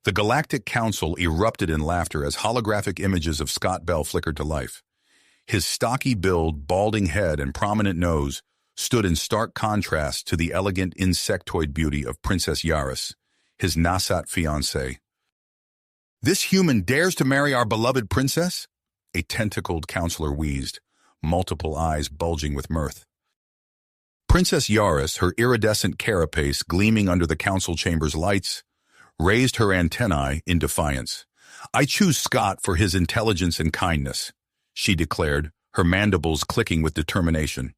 The Galactic Council erupted in laughter as holographic images of Scott Bell flickered to life. His stocky build, balding head, and prominent nose stood in stark contrast to the elegant insectoid beauty of Princess Yaris, his Nasat fiancée. "This human dares to marry our beloved princess?" A tentacled counselor wheezed, multiple eyes bulging with mirth. Princess Yaris, her iridescent carapace gleaming under the council chamber's lights, raised her antennae in defiance. "I choose Scott for his intelligence and kindness," she declared, her mandibles clicking with determination.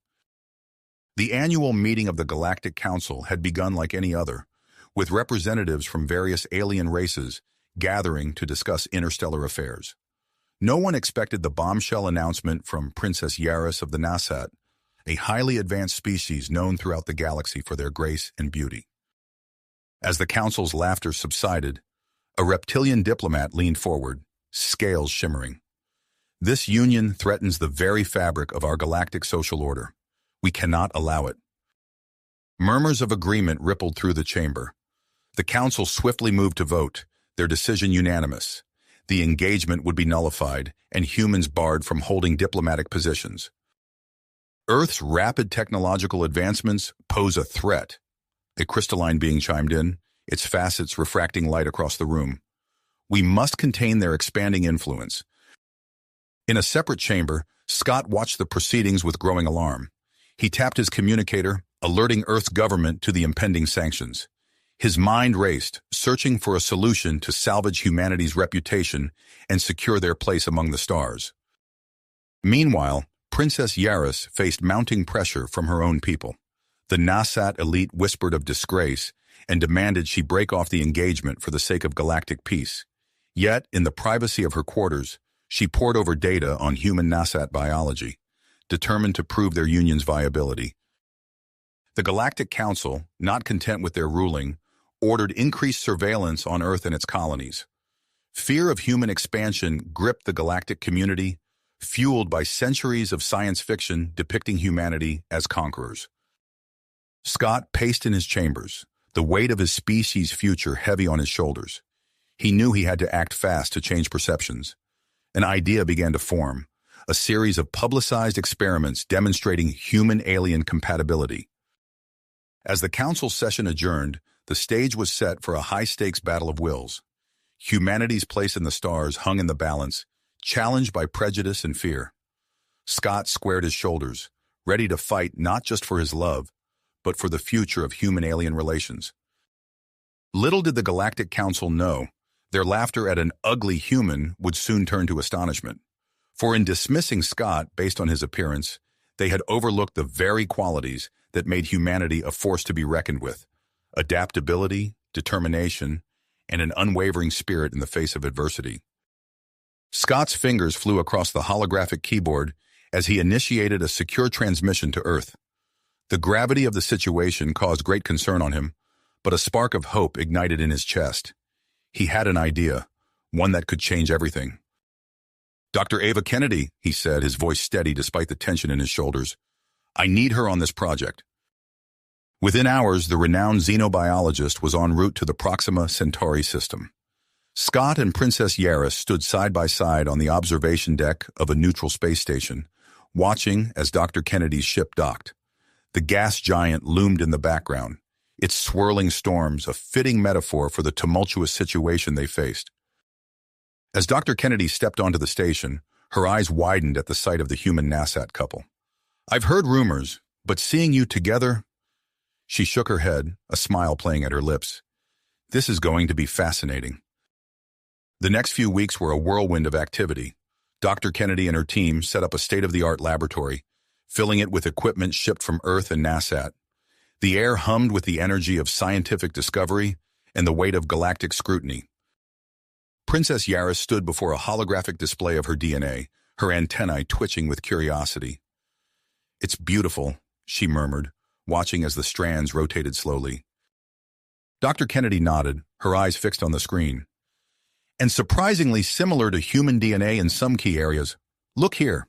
The annual meeting of the Galactic Council had begun like any other, with representatives from various alien races gathering to discuss interstellar affairs. No one expected the bombshell announcement from Princess Yaris of the Nasat, a highly advanced species known throughout the galaxy for their grace and beauty. As the council's laughter subsided, a reptilian diplomat leaned forward, scales shimmering. "This union threatens the very fabric of our galactic social order. We cannot allow it." Murmurs of agreement rippled through the chamber. The council swiftly moved to vote, their decision unanimous. The engagement would be nullified and humans barred from holding diplomatic positions. "Earth's rapid technological advancements pose a threat," a crystalline being chimed in, its facets refracting light across the room. "We must contain their expanding influence." In a separate chamber, Scott watched the proceedings with growing alarm. He tapped his communicator, alerting Earth's government to the impending sanctions. His mind raced, searching for a solution to salvage humanity's reputation and secure their place among the stars. Meanwhile, Princess Yaris faced mounting pressure from her own people. The Nasat elite whispered of disgrace and demanded she break off the engagement for the sake of galactic peace. Yet, in the privacy of her quarters, she pored over data on human Nasat biology, determined to prove their union's viability. The Galactic Council, not content with their ruling, ordered increased surveillance on Earth and its colonies. Fear of human expansion gripped the galactic community, fueled by centuries of science fiction depicting humanity as conquerors. Scott paced in his chambers, the weight of his species' future heavy on his shoulders. He knew he had to act fast to change perceptions. An idea began to form, a series of publicized experiments demonstrating human-alien compatibility. As the council session adjourned, the stage was set for a high-stakes battle of wills. Humanity's place in the stars hung in the balance, challenged by prejudice and fear. Scott squared his shoulders, ready to fight not just for his love, but for the future of human-alien relations. Little did the Galactic Council know, their laughter at an ugly human would soon turn to astonishment. For in dismissing Scott based on his appearance, they had overlooked the very qualities that made humanity a force to be reckoned with: adaptability, determination, and an unwavering spirit in the face of adversity. Scott's fingers flew across the holographic keyboard as he initiated a secure transmission to Earth. The gravity of the situation caused great concern on him, but a spark of hope ignited in his chest. He had an idea, one that could change everything. "Dr. Ava Kennedy," he said, his voice steady despite the tension in his shoulders. "I need her on this project." Within hours, the renowned xenobiologist was en route to the Proxima Centauri system. Scott and Princess Yaris stood side by side on the observation deck of a neutral space station, watching as Dr. Kennedy's ship docked. The gas giant loomed in the background, its swirling storms a fitting metaphor for the tumultuous situation they faced. As Dr. Kennedy stepped onto the station, her eyes widened at the sight of the human Nasat couple. "I've heard rumors, but seeing you together..." She shook her head, a smile playing at her lips. "This is going to be fascinating." The next few weeks were a whirlwind of activity. Dr. Kennedy and her team set up a state-of-the-art laboratory, filling it with equipment shipped from Earth and Nasat. The air hummed with the energy of scientific discovery and the weight of galactic scrutiny. Princess Yaris stood before a holographic display of her DNA, her antennae twitching with curiosity. "It's beautiful," she murmured, watching as the strands rotated slowly. Dr. Kennedy nodded, her eyes fixed on the screen. "And surprisingly similar to human DNA in some key areas. Look here."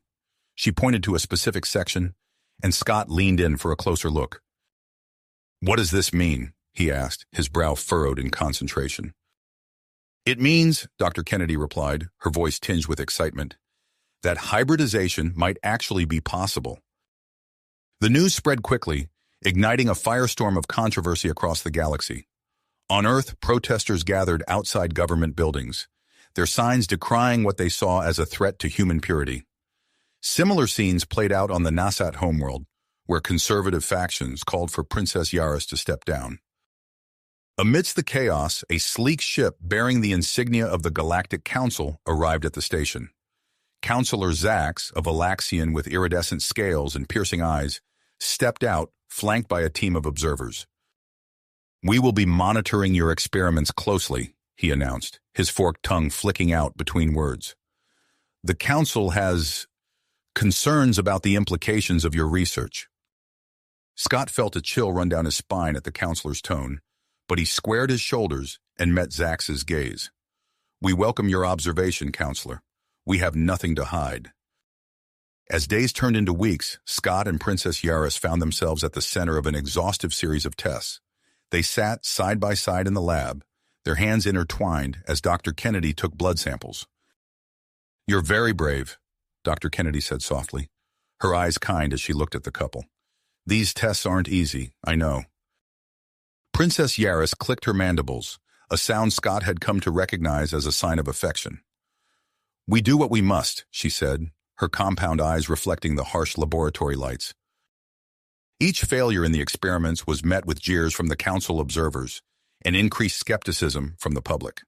She pointed to a specific section, and Scott leaned in for a closer look. "What does this mean?" he asked, his brow furrowed in concentration. It means, Dr. Kennedy replied, her voice tinged with excitement, that hybridization might actually be possible. The news spread quickly, igniting a firestorm of controversy across the galaxy. On Earth, protesters gathered outside government buildings, their signs decrying what they saw as a threat to human purity. Similar scenes played out on the Nasat homeworld, where conservative factions called for Princess Yaris to step down. Amidst the chaos, a sleek ship bearing the insignia of the Galactic Council arrived at the station. Counselor Zax, a Valaxian with iridescent scales and piercing eyes, stepped out, flanked by a team of observers. "We will be monitoring your experiments closely," he announced, his forked tongue flicking out between words. "The Council has concerns about the implications of your research." Scott felt a chill run down his spine at the counselor's tone, but he squared his shoulders and met Zax's gaze. "We welcome your observation, Counselor. We have nothing to hide." As days turned into weeks, Scott and Princess Yaris found themselves at the center of an exhaustive series of tests. They sat side by side in the lab, their hands intertwined as Dr. Kennedy took blood samples. "You're very brave," Dr. Kennedy said softly, her eyes kind as she looked at the couple. "These tests aren't easy, I know." Princess Yaris clicked her mandibles, a sound Scott had come to recognize as a sign of affection. "We do what we must," she said, her compound eyes reflecting the harsh laboratory lights. Each failure in the experiments was met with jeers from the council observers and increased skepticism from the public.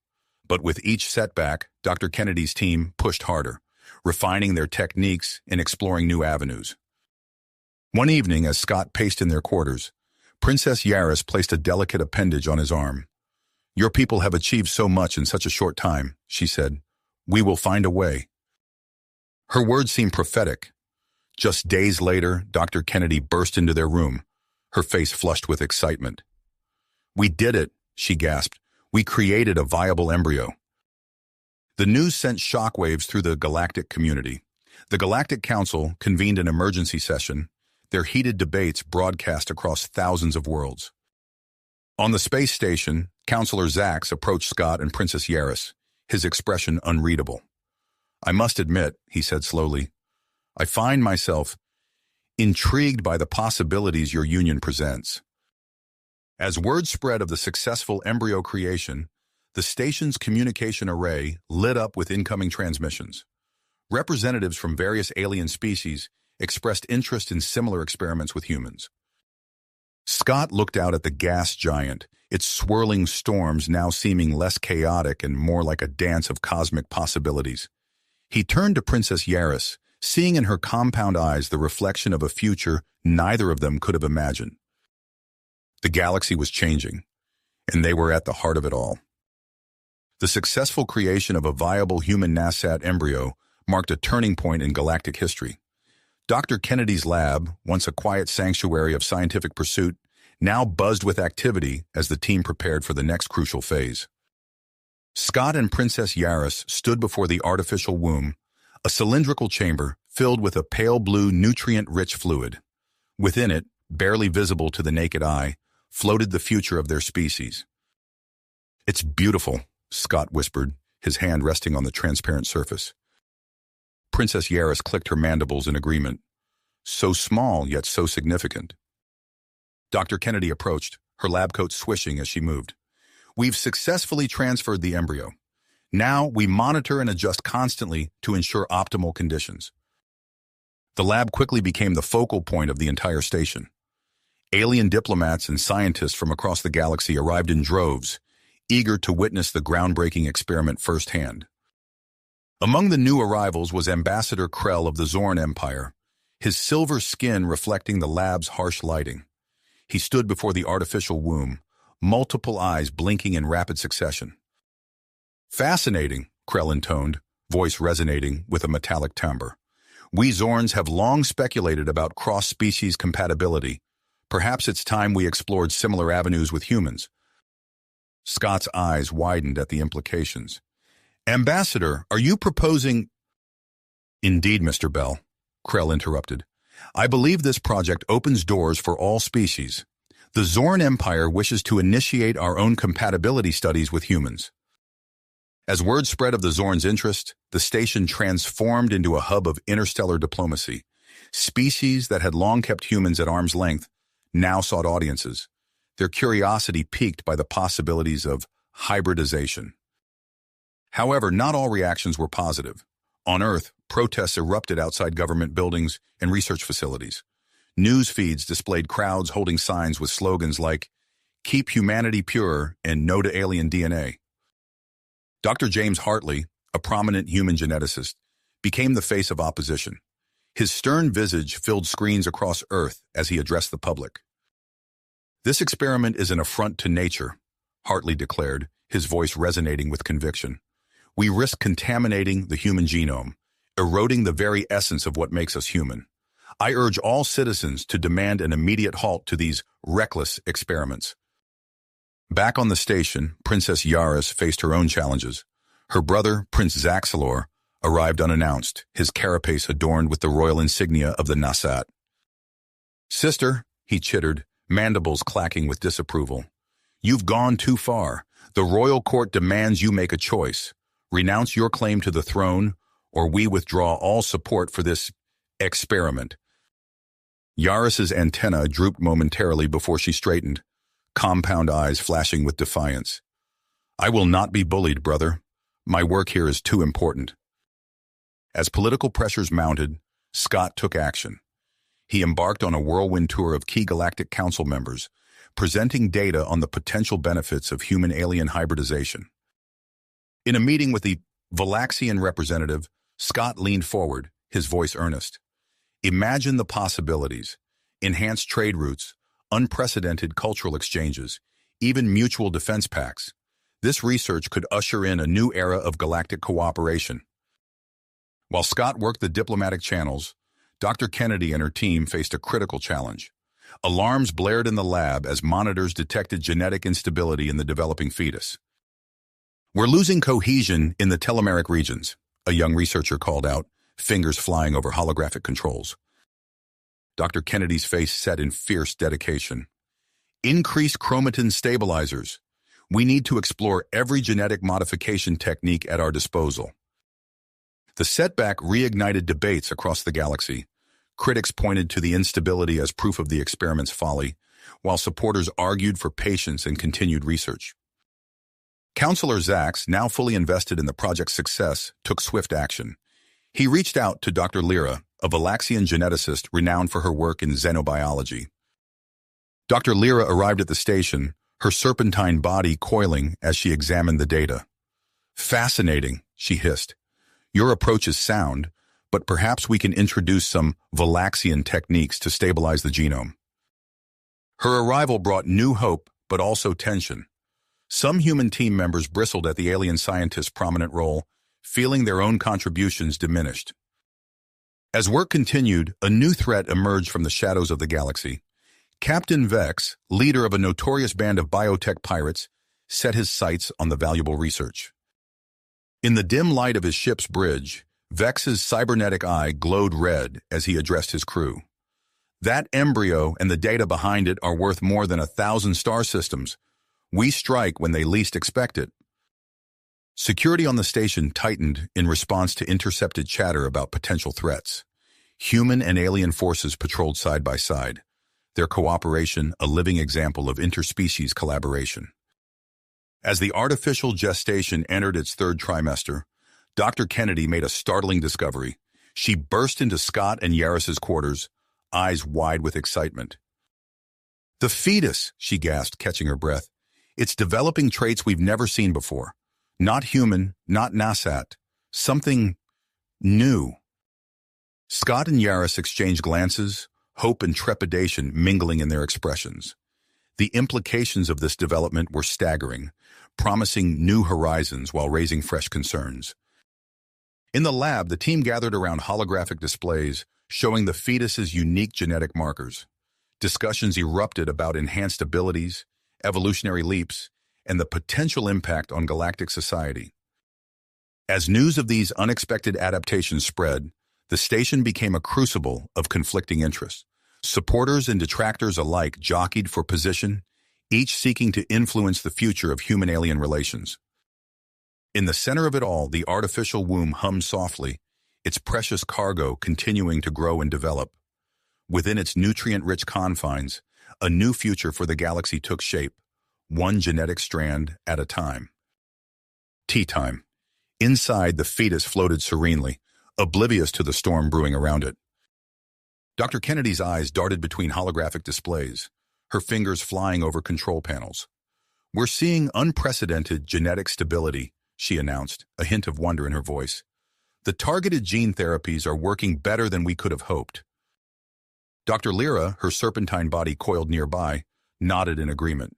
But with each setback, Dr. Kennedy's team pushed harder, refining their techniques and exploring new avenues. One evening, as Scott paced in their quarters, Princess Yaris placed a delicate appendage on his arm. "Your people have achieved so much in such a short time," she said. "We will find a way." Her words seemed prophetic. Just days later, Dr. Kennedy burst into their room, her face flushed with excitement. "We did it," she gasped. "We created a viable embryo." The news sent shockwaves through the galactic community. The Galactic Council convened an emergency session, their heated debates broadcast across thousands of worlds. On the space station, Counselor Zax approached Scott and Princess Yaris, his expression unreadable. "I must admit," he said slowly, "I find myself intrigued by the possibilities your union presents." As word spread of the successful embryo creation, the station's communication array lit up with incoming transmissions. Representatives from various alien species expressed interest in similar experiments with humans. Scott looked out at the gas giant, its swirling storms now seeming less chaotic and more like a dance of cosmic possibilities. He turned to Princess Yaris, seeing in her compound eyes the reflection of a future neither of them could have imagined. The galaxy was changing, and they were at the heart of it all. The successful creation of a viable human Nasat embryo marked a turning point in galactic history. Dr. Kennedy's lab, once a quiet sanctuary of scientific pursuit, now buzzed with activity as the team prepared for the next crucial phase. Scott and Princess Yaris stood before the artificial womb, a cylindrical chamber filled with a pale blue nutrient-rich fluid. Within it, barely visible to the naked eye, floated the future of their species. "It's beautiful," Scott whispered, his hand resting on the transparent surface. Princess Yaris clicked her mandibles in agreement. So small, yet so significant. Dr. Kennedy approached, her lab coat swishing as she moved. "We've successfully transferred the embryo. Now we monitor and adjust constantly to ensure optimal conditions." The lab quickly became the focal point of the entire station. Alien diplomats and scientists from across the galaxy arrived in droves, eager to witness the groundbreaking experiment firsthand. Among the new arrivals was Ambassador Krell of the Zorn Empire, his silver skin reflecting the lab's harsh lighting. He stood before the artificial womb, multiple eyes blinking in rapid succession. "Fascinating," Krell intoned, voice resonating with a metallic timbre. "We Zorns have long speculated about cross-species compatibility. Perhaps it's time we explored similar avenues with humans." Scott's eyes widened at the implications. "Ambassador, are you proposing—" "Indeed, Mr. Bell," Krell interrupted. "I believe this project opens doors for all species. The Zorn Empire wishes to initiate our own compatibility studies with humans." As word spread of the Zorn's interest, the station transformed into a hub of interstellar diplomacy. Species that had long kept humans at arm's length now sought audiences, their curiosity piqued by the possibilities of hybridization. However, not all reactions were positive. On Earth, protests erupted outside government buildings and research facilities. News feeds displayed crowds holding signs with slogans like, "Keep humanity pure" and "No to alien DNA." Dr. James Hartley, a prominent human geneticist, became the face of opposition. His stern visage filled screens across Earth as he addressed the public. "This experiment is an affront to nature," Hartley declared, his voice resonating with conviction. "We risk contaminating the human genome, eroding the very essence of what makes us human. I urge all citizens to demand an immediate halt to these reckless experiments." Back on the station, Princess Yaris faced her own challenges. Her brother, Prince Zaxalor, arrived unannounced, his carapace adorned with the royal insignia of the Nasat. "Sister," he chittered, mandibles clacking with disapproval, "you've gone too far. The royal court demands you make a choice. Renounce your claim to the throne, or we withdraw all support for this experiment." Yaris's antenna drooped momentarily before she straightened, compound eyes flashing with defiance. "I will not be bullied, brother. My work here is too important." As political pressures mounted, Scott took action. He embarked on a whirlwind tour of key Galactic Council members, presenting data on the potential benefits of human-alien hybridization. In a meeting with the Valaxian representative, Scott leaned forward, his voice earnest. "Imagine the possibilities: enhanced trade routes, unprecedented cultural exchanges, even mutual defense pacts. This research could usher in a new era of galactic cooperation." While Scott worked the diplomatic channels, Dr. Kennedy and her team faced a critical challenge. Alarms blared in the lab as monitors detected genetic instability in the developing fetus. "We're losing cohesion in the telomeric regions," a young researcher called out, fingers flying over holographic controls. Dr. Kennedy's face set in fierce dedication. "Increase chromatin stabilizers. We need to explore every genetic modification technique at our disposal." The setback reignited debates across the galaxy. Critics pointed to the instability as proof of the experiment's folly, while supporters argued for patience and continued research. Counselor Zax, now fully invested in the project's success, took swift action. He reached out to Dr. Lyra, a Valaxian geneticist renowned for her work in xenobiology. Dr. Lyra arrived at the station, her serpentine body coiling as she examined the data. "Fascinating," she hissed. "Your approach is sound, but perhaps we can introduce some Valaxian techniques to stabilize the genome." Her arrival brought new hope, but also tension. Some human team members bristled at the alien scientist's prominent role, feeling their own contributions diminished. As work continued, a new threat emerged from the shadows of the galaxy. Captain Vex, leader of a notorious band of biotech pirates, set his sights on the valuable research. In the dim light of his ship's bridge, Vex's cybernetic eye glowed red as he addressed his crew. "That embryo and the data behind it are worth more than 1,000 star systems. We strike when they least expect it." Security on the station tightened in response to intercepted chatter about potential threats. Human and alien forces patrolled side by side, their cooperation a living example of interspecies collaboration. As the artificial gestation entered its third trimester, Dr. Kennedy made a startling discovery. She burst into Scott and Yaris's quarters, eyes wide with excitement. "The fetus," she gasped, catching her breath. "It's developing traits we've never seen before. Not human, not Nasat. Something new." Scott and Yaris exchanged glances, hope and trepidation mingling in their expressions. The implications of this development were staggering, promising new horizons while raising fresh concerns. In the lab, the team gathered around holographic displays showing the fetus's unique genetic markers. Discussions erupted about enhanced abilities, evolutionary leaps, and the potential impact on galactic society. As news of these unexpected adaptations spread, the station became a crucible of conflicting interests. Supporters and detractors alike jockeyed for position, each seeking to influence the future of human-alien relations. In the center of it all, the artificial womb hummed softly, its precious cargo continuing to grow and develop. Within its nutrient-rich confines, a new future for the galaxy took shape, one genetic strand at a time. Tea time. Inside, the fetus floated serenely, oblivious to the storm brewing around it. Dr. Kennedy's eyes darted between holographic displays, her fingers flying over control panels. "We're seeing unprecedented genetic stability," she announced, a hint of wonder in her voice. "The targeted gene therapies are working better than we could have hoped." Dr. Lyra, her serpentine body coiled nearby, nodded in agreement.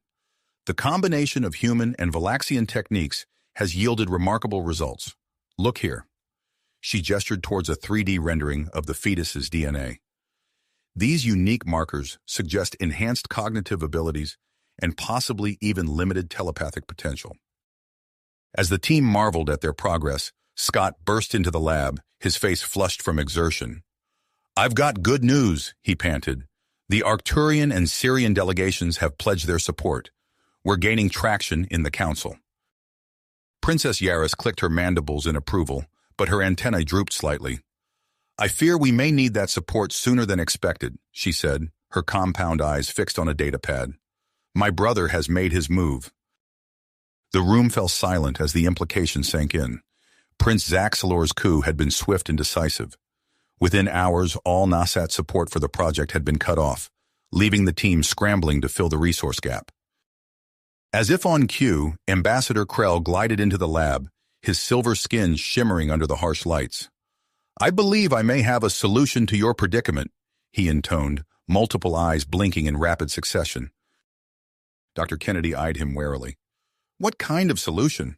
"The combination of human and Valaxian techniques has yielded remarkable results. Look here." She gestured towards a 3D rendering of the fetus's DNA. These unique markers suggest enhanced cognitive abilities and possibly even limited telepathic potential. As the team marveled at their progress, Scott burst into the lab, his face flushed from exertion. "I've got good news," he panted. "The Arcturian and Syrian delegations have pledged their support. We're gaining traction in the council." Princess Yaris clicked her mandibles in approval, but her antennae drooped slightly. "I fear we may need that support sooner than expected," she said, her compound eyes fixed on a datapad. "My brother has made his move." The room fell silent as the implication sank in. Prince Zaxalor's coup had been swift and decisive. Within hours, all Nasat support for the project had been cut off, leaving the team scrambling to fill the resource gap. As if on cue, Ambassador Krell glided into the lab, his silver skin shimmering under the harsh lights. "I believe I may have a solution to your predicament," he intoned, multiple eyes blinking in rapid succession. Dr. Kennedy eyed him warily. "What kind of solution?"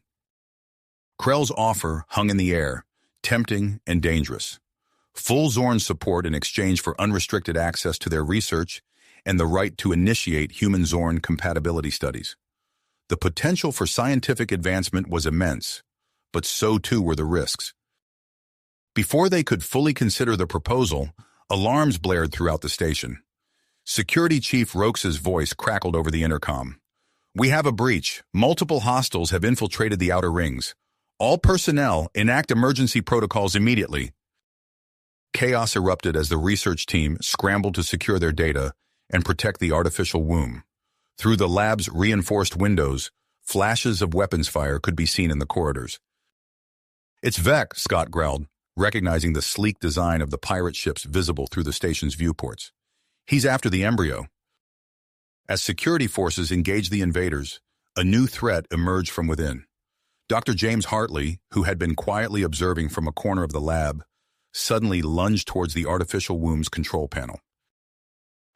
Krell's offer hung in the air, tempting and dangerous. Full Zorn support in exchange for unrestricted access to their research and the right to initiate human-Zorn compatibility studies. The potential for scientific advancement was immense, but so too were the risks. Before they could fully consider the proposal, alarms blared throughout the station. Security Chief Rox's voice crackled over the intercom. "We have a breach. Multiple hostiles have infiltrated the outer rings. All personnel enact emergency protocols immediately." Chaos erupted as the research team scrambled to secure their data and protect the artificial womb. Through the lab's reinforced windows, flashes of weapons fire could be seen in the corridors. "It's Vec," Scott growled, recognizing the sleek design of the pirate ships visible through the station's viewports. "He's after the embryo." As security forces engaged the invaders, a new threat emerged from within. Dr. James Hartley, who had been quietly observing from a corner of the lab, suddenly lunged towards the artificial womb's control panel.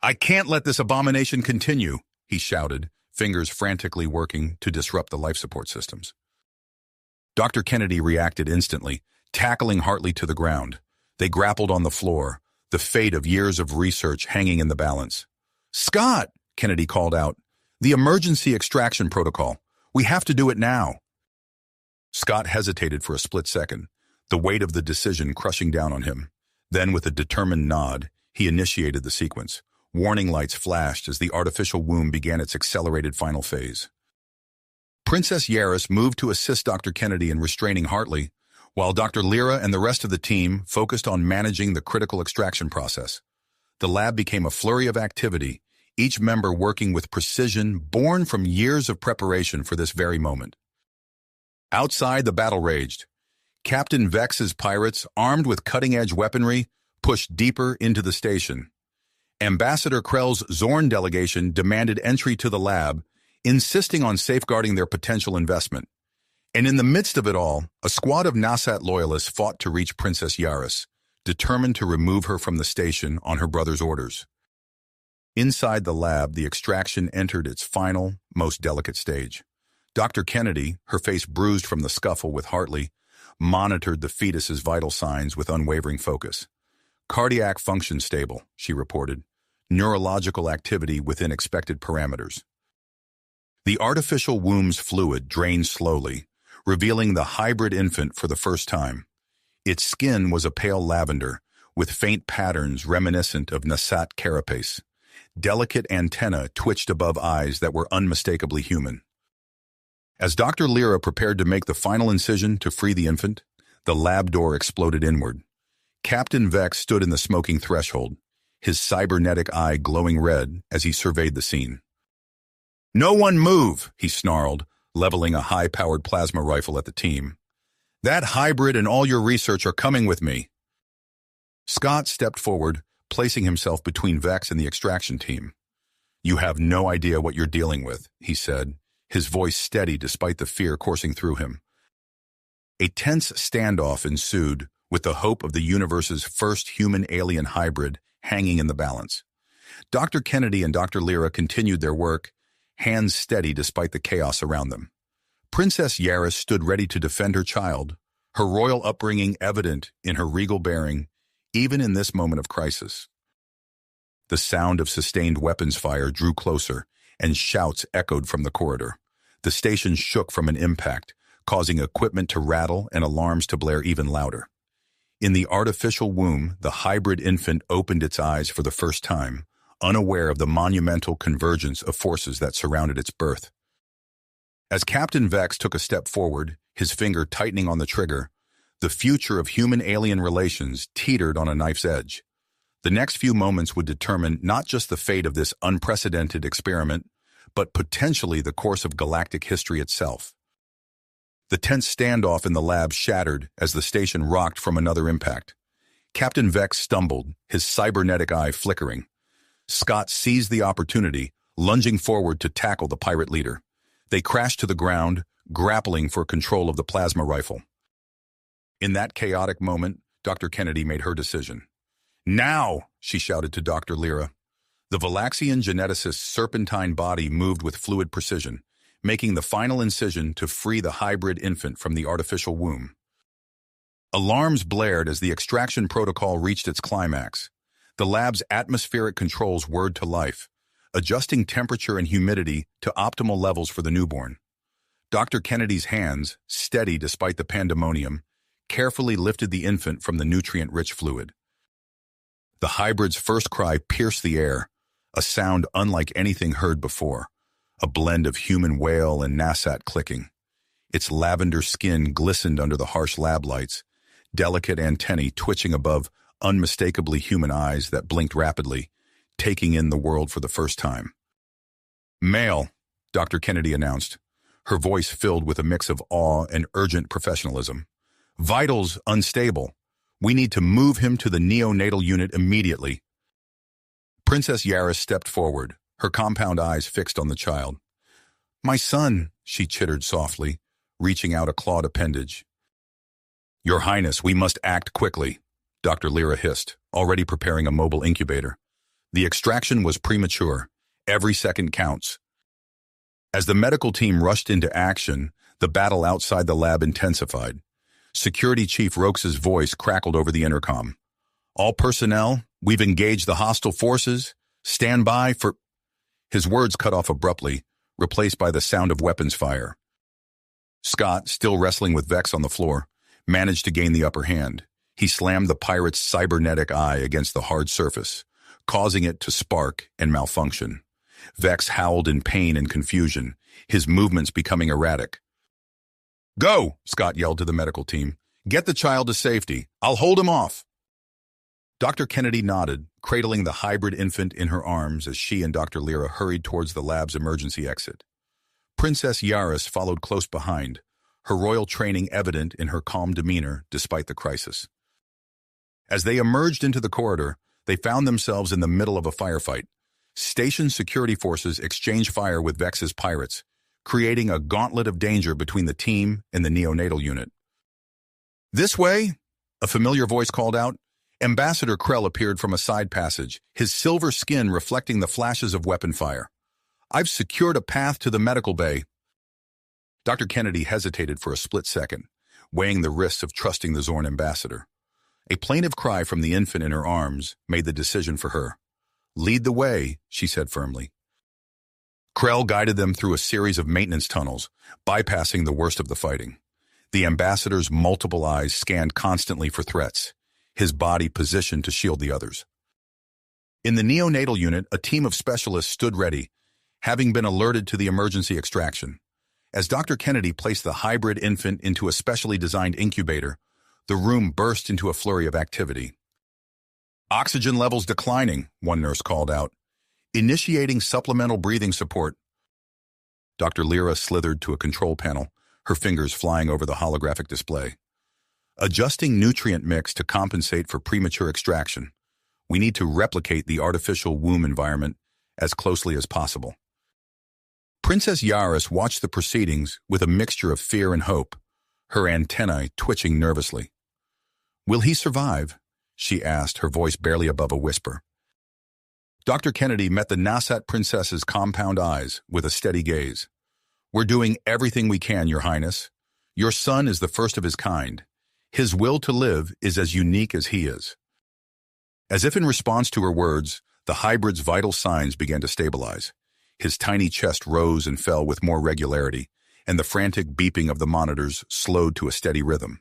"I can't let this abomination continue," he shouted, fingers frantically working to disrupt the life support systems. Dr. Kennedy reacted instantly, tackling Hartley to the ground. They grappled on the floor, the fate of years of research hanging in the balance. "Scott!" Kennedy called out. "The emergency extraction protocol. We have to do it now." Scott hesitated for a split second, the weight of the decision crushing down on him. Then, with a determined nod, he initiated the sequence. Warning lights flashed as the artificial womb began its accelerated final phase. Princess Yaris moved to assist Dr. Kennedy in restraining Hartley, while Dr. Lyra and the rest of the team focused on managing the critical extraction process. The lab became a flurry of activity, each member working with precision born from years of preparation for this very moment. Outside, the battle raged. Captain Vex's pirates, armed with cutting-edge weaponry, pushed deeper into the station. Ambassador Krell's Zorn delegation demanded entry to the lab, insisting on safeguarding their potential investment. And in the midst of it all, a squad of Nasat loyalists fought to reach Princess Yaris, determined to remove her from the station on her brother's orders. Inside the lab, the extraction entered its final, most delicate stage. Dr. Kennedy, her face bruised from the scuffle with Hartley, monitored the fetus's vital signs with unwavering focus. "Cardiac function stable," she reported. "Neurological activity within expected parameters." The artificial womb's fluid drained slowly, revealing the hybrid infant for the first time. Its skin was a pale lavender, with faint patterns reminiscent of Nasat carapace. Delicate antennae twitched above eyes that were unmistakably human. As Dr. Lyra prepared to make the final incision to free the infant, the lab door exploded inward. Captain Vex stood in the smoking threshold, his cybernetic eye glowing red as he surveyed the scene. "No one move," he snarled, leveling a high-powered plasma rifle at the team. "That hybrid and all your research are coming with me." Scott stepped forward, placing himself between Vex and the extraction team. "You have no idea what you're dealing with," he said, his voice steady despite the fear coursing through him. A tense standoff ensued, with the hope of the universe's first human-alien hybrid hanging in the balance. Dr. Kennedy and Dr. Lyra continued their work, hands steady despite the chaos around them. Princess Yaris stood ready to defend her child, her royal upbringing evident in her regal bearing, even in this moment of crisis. The sound of sustained weapons fire drew closer, and shouts echoed from the corridor. The station shook from an impact, causing equipment to rattle and alarms to blare even louder. In the artificial womb, the hybrid infant opened its eyes for the first time, unaware of the monumental convergence of forces that surrounded its birth. As Captain Vex took a step forward, his finger tightening on the trigger, the future of human-alien relations teetered on a knife's edge. The next few moments would determine not just the fate of this unprecedented experiment, but potentially the course of galactic history itself. The tense standoff in the lab shattered as the station rocked from another impact. Captain Vex stumbled, his cybernetic eye flickering. Scott seized the opportunity, lunging forward to tackle the pirate leader. They crashed to the ground, grappling for control of the plasma rifle. In that chaotic moment, Dr. Kennedy made her decision. "Now!" she shouted to Dr. Lyra. The Valaxian geneticist's serpentine body moved with fluid precision, making the final incision to free the hybrid infant from the artificial womb. Alarms blared as the extraction protocol reached its climax. The lab's atmospheric controls whirred to life, adjusting temperature and humidity to optimal levels for the newborn. Dr. Kennedy's hands, steady despite the pandemonium, carefully lifted the infant from the nutrient-rich fluid. The hybrid's first cry pierced the air, a sound unlike anything heard before, a blend of human wail and nasat clicking. Its lavender skin glistened under the harsh lab lights, delicate antennae twitching above unmistakably human eyes that blinked rapidly, taking in the world for the first time. "Male," Dr. Kennedy announced, her voice filled with a mix of awe and urgent professionalism. "Vitals unstable. We need to move him to the neonatal unit immediately." Princess Yaris stepped forward, her compound eyes fixed on the child. "My son," she chittered softly, reaching out a clawed appendage. "Your Highness, we must act quickly," Dr. Lyra hissed, already preparing a mobile incubator. The extraction was premature. Every second counts. As the medical team rushed into action, the battle outside the lab intensified. Security Chief Rox's voice crackled over the intercom. "All personnel, we've engaged the hostile forces. Stand by for—" His words cut off abruptly, replaced by the sound of weapons fire. Scott, still wrestling with Vex on the floor, managed to gain the upper hand. He slammed the pirate's cybernetic eye against the hard surface, causing it to spark and malfunction. Vex howled in pain and confusion, his movements becoming erratic. "Go!" Scott yelled to the medical team. "Get the child to safety. I'll hold him off." Dr. Kennedy nodded, cradling the hybrid infant in her arms as she and Dr. Lyra hurried towards the lab's emergency exit. Princess Yaris followed close behind, her royal training evident in her calm demeanor despite the crisis. As they emerged into the corridor, they found themselves in the middle of a firefight. Station security forces exchanged fire with Vex's pirates, creating a gauntlet of danger between the team and the neonatal unit. "This way," a familiar voice called out. Ambassador Krell appeared from a side passage, his silver skin reflecting the flashes of weapon fire. "I've secured a path to the medical bay." Dr. Kennedy hesitated for a split second, weighing the risks of trusting the Zorn ambassador. A plaintive cry from the infant in her arms made the decision for her. "Lead the way," she said firmly. Krell guided them through a series of maintenance tunnels, bypassing the worst of the fighting. The ambassador's multiple eyes scanned constantly for threats, his body positioned to shield the others. In the neonatal unit, a team of specialists stood ready, having been alerted to the emergency extraction. As Dr. Kennedy placed the hybrid infant into a specially designed incubator, the room burst into a flurry of activity. "Oxygen levels declining," one nurse called out. "Initiating supplemental breathing support." Dr. Lyra slithered to a control panel, her fingers flying over the holographic display. "Adjusting nutrient mix to compensate for premature extraction. We need to replicate the artificial womb environment as closely as possible." Princess Yaris watched the proceedings with a mixture of fear and hope, her antennae twitching nervously. "Will he survive?" she asked, her voice barely above a whisper. Dr. Kennedy met the Nasat princess's compound eyes with a steady gaze. "We're doing everything we can, Your Highness. Your son is the first of his kind. His will to live is as unique as he is." As if in response to her words, the hybrid's vital signs began to stabilize. His tiny chest rose and fell with more regularity, and the frantic beeping of the monitors slowed to a steady rhythm.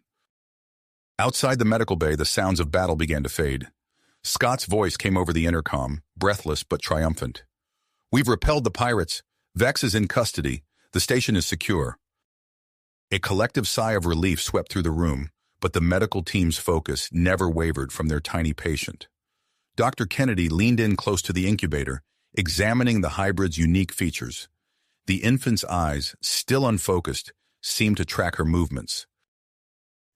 Outside the medical bay, the sounds of battle began to fade. Scott's voice came over the intercom, breathless but triumphant. "We've repelled the pirates. Vex is in custody. The station is secure." A collective sigh of relief swept through the room, but the medical team's focus never wavered from their tiny patient. Dr. Kennedy leaned in close to the incubator, examining the hybrid's unique features. The infant's eyes, still unfocused, seemed to track her movements.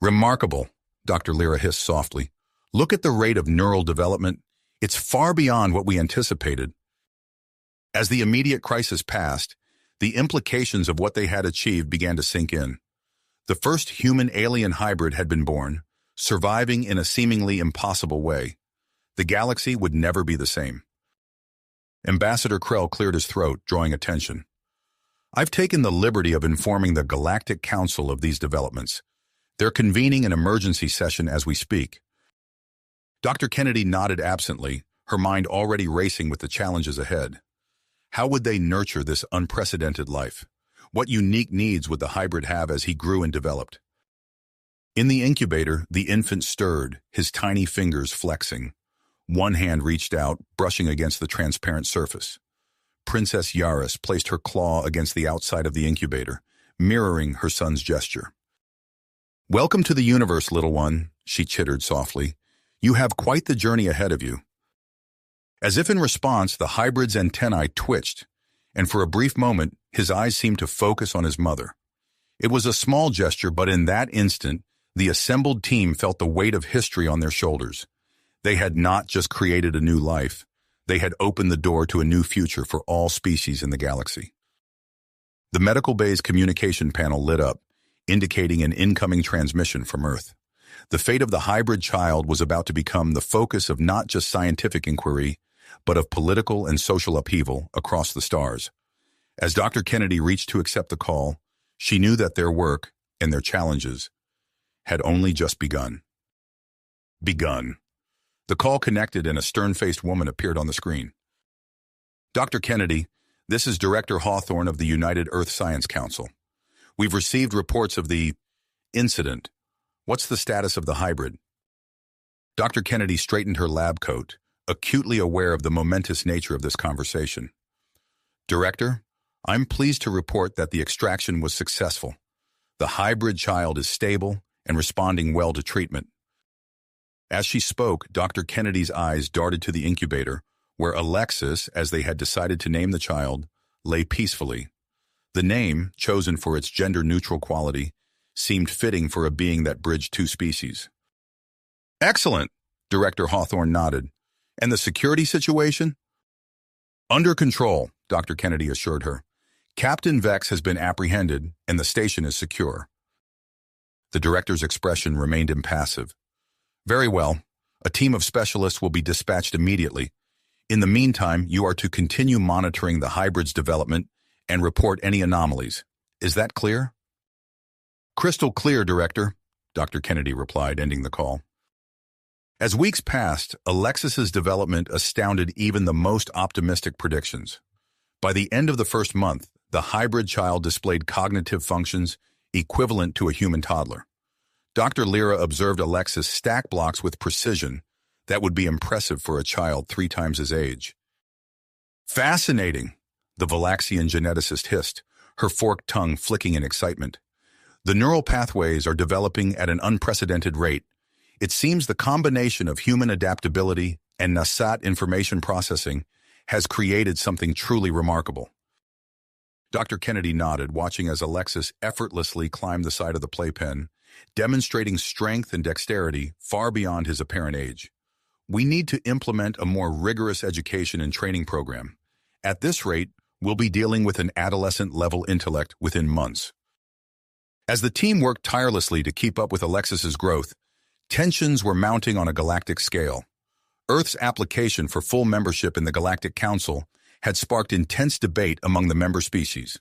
"Remarkable," Dr. Lyra hissed softly. "Look at the rate of neural development. It's far beyond what we anticipated." As the immediate crisis passed, the implications of what they had achieved began to sink in. The first human-alien hybrid had been born, surviving in a seemingly impossible way. The galaxy would never be the same. Ambassador Krell cleared his throat, drawing attention. "I've taken the liberty of informing the Galactic Council of these developments. They're convening an emergency session as we speak." Dr. Kennedy nodded absently, her mind already racing with the challenges ahead. How would they nurture this unprecedented life? What unique needs would the hybrid have as he grew and developed? In the incubator, the infant stirred, his tiny fingers flexing. One hand reached out, brushing against the transparent surface. Princess Yaris placed her claw against the outside of the incubator, mirroring her son's gesture. "Welcome to the universe, little one," she chittered softly. "You have quite the journey ahead of you." As if in response, the hybrid's antennae twitched, and for a brief moment, his eyes seemed to focus on his mother. It was a small gesture, but in that instant, the assembled team felt the weight of history on their shoulders. They had not just created a new life, they had opened the door to a new future for all species in the galaxy. The medical bay's communication panel lit up, indicating an incoming transmission from Earth. The fate of the hybrid child was about to become the focus of not just scientific inquiry, but of political and social upheaval across the stars. As Dr. Kennedy reached to accept the call, she knew that their work and their challenges had only just begun. Begun. The call connected and a stern-faced woman appeared on the screen. "Dr. Kennedy, this is Director Hawthorne of the United Earth Science Council. We've received reports of the incident. What's the status of the hybrid?" Dr. Kennedy straightened her lab coat, acutely aware of the momentous nature of this conversation. "Director, I'm pleased to report that the extraction was successful. The hybrid child is stable and responding well to treatment." As she spoke, Dr. Kennedy's eyes darted to the incubator, where Alexis, as they had decided to name the child, lay peacefully. The name, chosen for its gender-neutral quality, seemed fitting for a being that bridged two species. "Excellent," Director Hawthorne nodded. "And the security situation?" "Under control," Dr. Kennedy assured her. "Captain Vex has been apprehended, and the station is secure." The director's expression remained impassive. "Very well. A team of specialists will be dispatched immediately. In the meantime, you are to continue monitoring the hybrid's development and report any anomalies. Is that clear?" "Crystal clear, Director," Dr. Kennedy replied, ending the call. As weeks passed, Alexis's development astounded even the most optimistic predictions. By the end of the first month, the hybrid child displayed cognitive functions equivalent to a human toddler. Dr. Lyra observed Alexis stack blocks with precision that would be impressive for a child 3 times his age. "Fascinating," the Valaxian geneticist hissed, her forked tongue flicking in excitement. The neural pathways are developing at an unprecedented rate. It seems the combination of human adaptability and Nasat information processing has created something truly remarkable. Dr. Kennedy nodded, watching as Alexis effortlessly climbed the side of the playpen, demonstrating strength and dexterity far beyond his apparent age. We need to implement a more rigorous education and training program. At this rate, we'll be dealing with an adolescent-level intellect within months. As the team worked tirelessly to keep up with Alexis's growth, tensions were mounting on a galactic scale. Earth's application for full membership in the Galactic Council had sparked intense debate among the member species.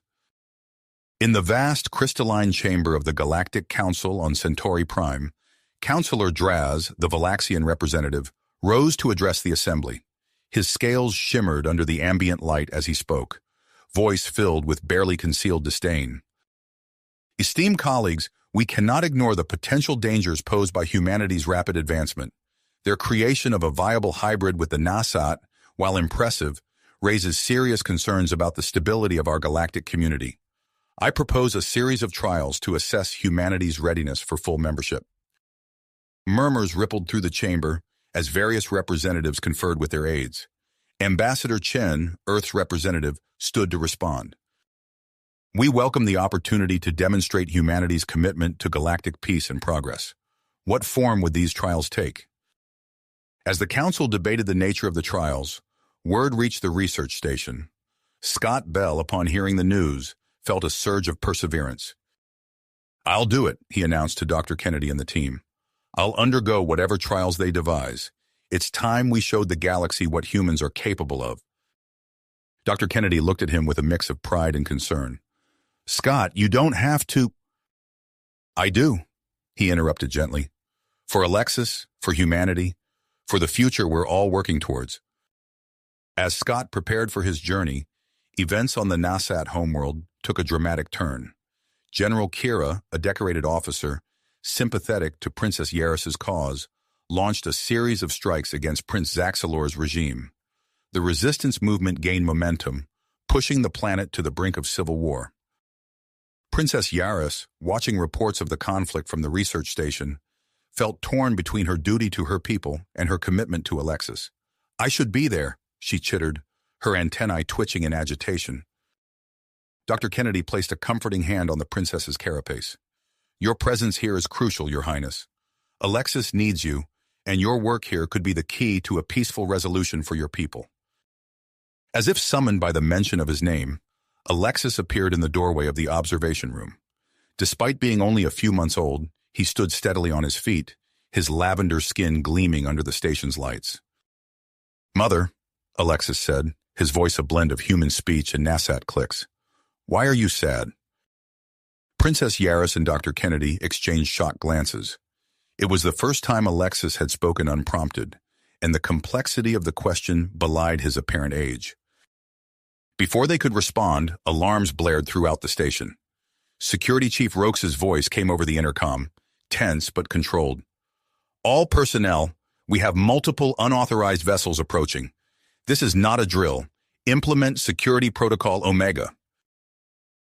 In the vast crystalline chamber of the Galactic Council on Centauri Prime, Councillor Draz, the Valaxian representative, rose to address the assembly. His scales shimmered under the ambient light as he spoke, voice filled with barely concealed disdain. Esteemed colleagues, we cannot ignore the potential dangers posed by humanity's rapid advancement. Their creation of a viable hybrid with the Nasat, while impressive, raises serious concerns about the stability of our galactic community. I propose a series of trials to assess humanity's readiness for full membership. Murmurs rippled through the chamber as various representatives conferred with their aides. Ambassador Chen, Earth's representative, stood to respond. We welcome the opportunity to demonstrate humanity's commitment to galactic peace and progress. What form would these trials take? As the Council debated the nature of the trials, word reached the research station. Scott Bell, upon hearing the news, felt a surge of perseverance. I'll do it, he announced to Dr. Kennedy and the team. I'll undergo whatever trials they devise. It's time we showed the galaxy what humans are capable of. Dr. Kennedy looked at him with a mix of pride and concern. Scott, you don't have to. I do, he interrupted gently. For Alexis, for humanity, for the future we're all working towards. As Scott prepared for his journey, events on the Nasat homeworld took a dramatic turn. General Kira, a decorated officer, sympathetic to Princess Yaris's cause, launched a series of strikes against Prince Zaxalor's regime. The resistance movement gained momentum, pushing the planet to the brink of civil war. Princess Yaris, watching reports of the conflict from the research station, felt torn between her duty to her people and her commitment to Alexis. I should be there, she chittered, her antennae twitching in agitation. Dr. Kennedy placed a comforting hand on the princess's carapace. Your presence here is crucial, Your Highness. Alexis needs you, and your work here could be the key to a peaceful resolution for your people. As if summoned by the mention of his name, Alexis appeared in the doorway of the observation room. Despite being only a few months old, he stood steadily on his feet, his lavender skin gleaming under the station's lights. Mother, Alexis said, his voice a blend of human speech and Nasat clicks. Why are you sad? Princess Yaris and Dr. Kennedy exchanged shocked glances. It was the first time Alexis had spoken unprompted, and the complexity of the question belied his apparent age. Before they could respond, alarms blared throughout the station. Security Chief Rox's voice came over the intercom, tense but controlled. All personnel, we have multiple unauthorized vessels approaching. This is not a drill. Implement Security Protocol Omega.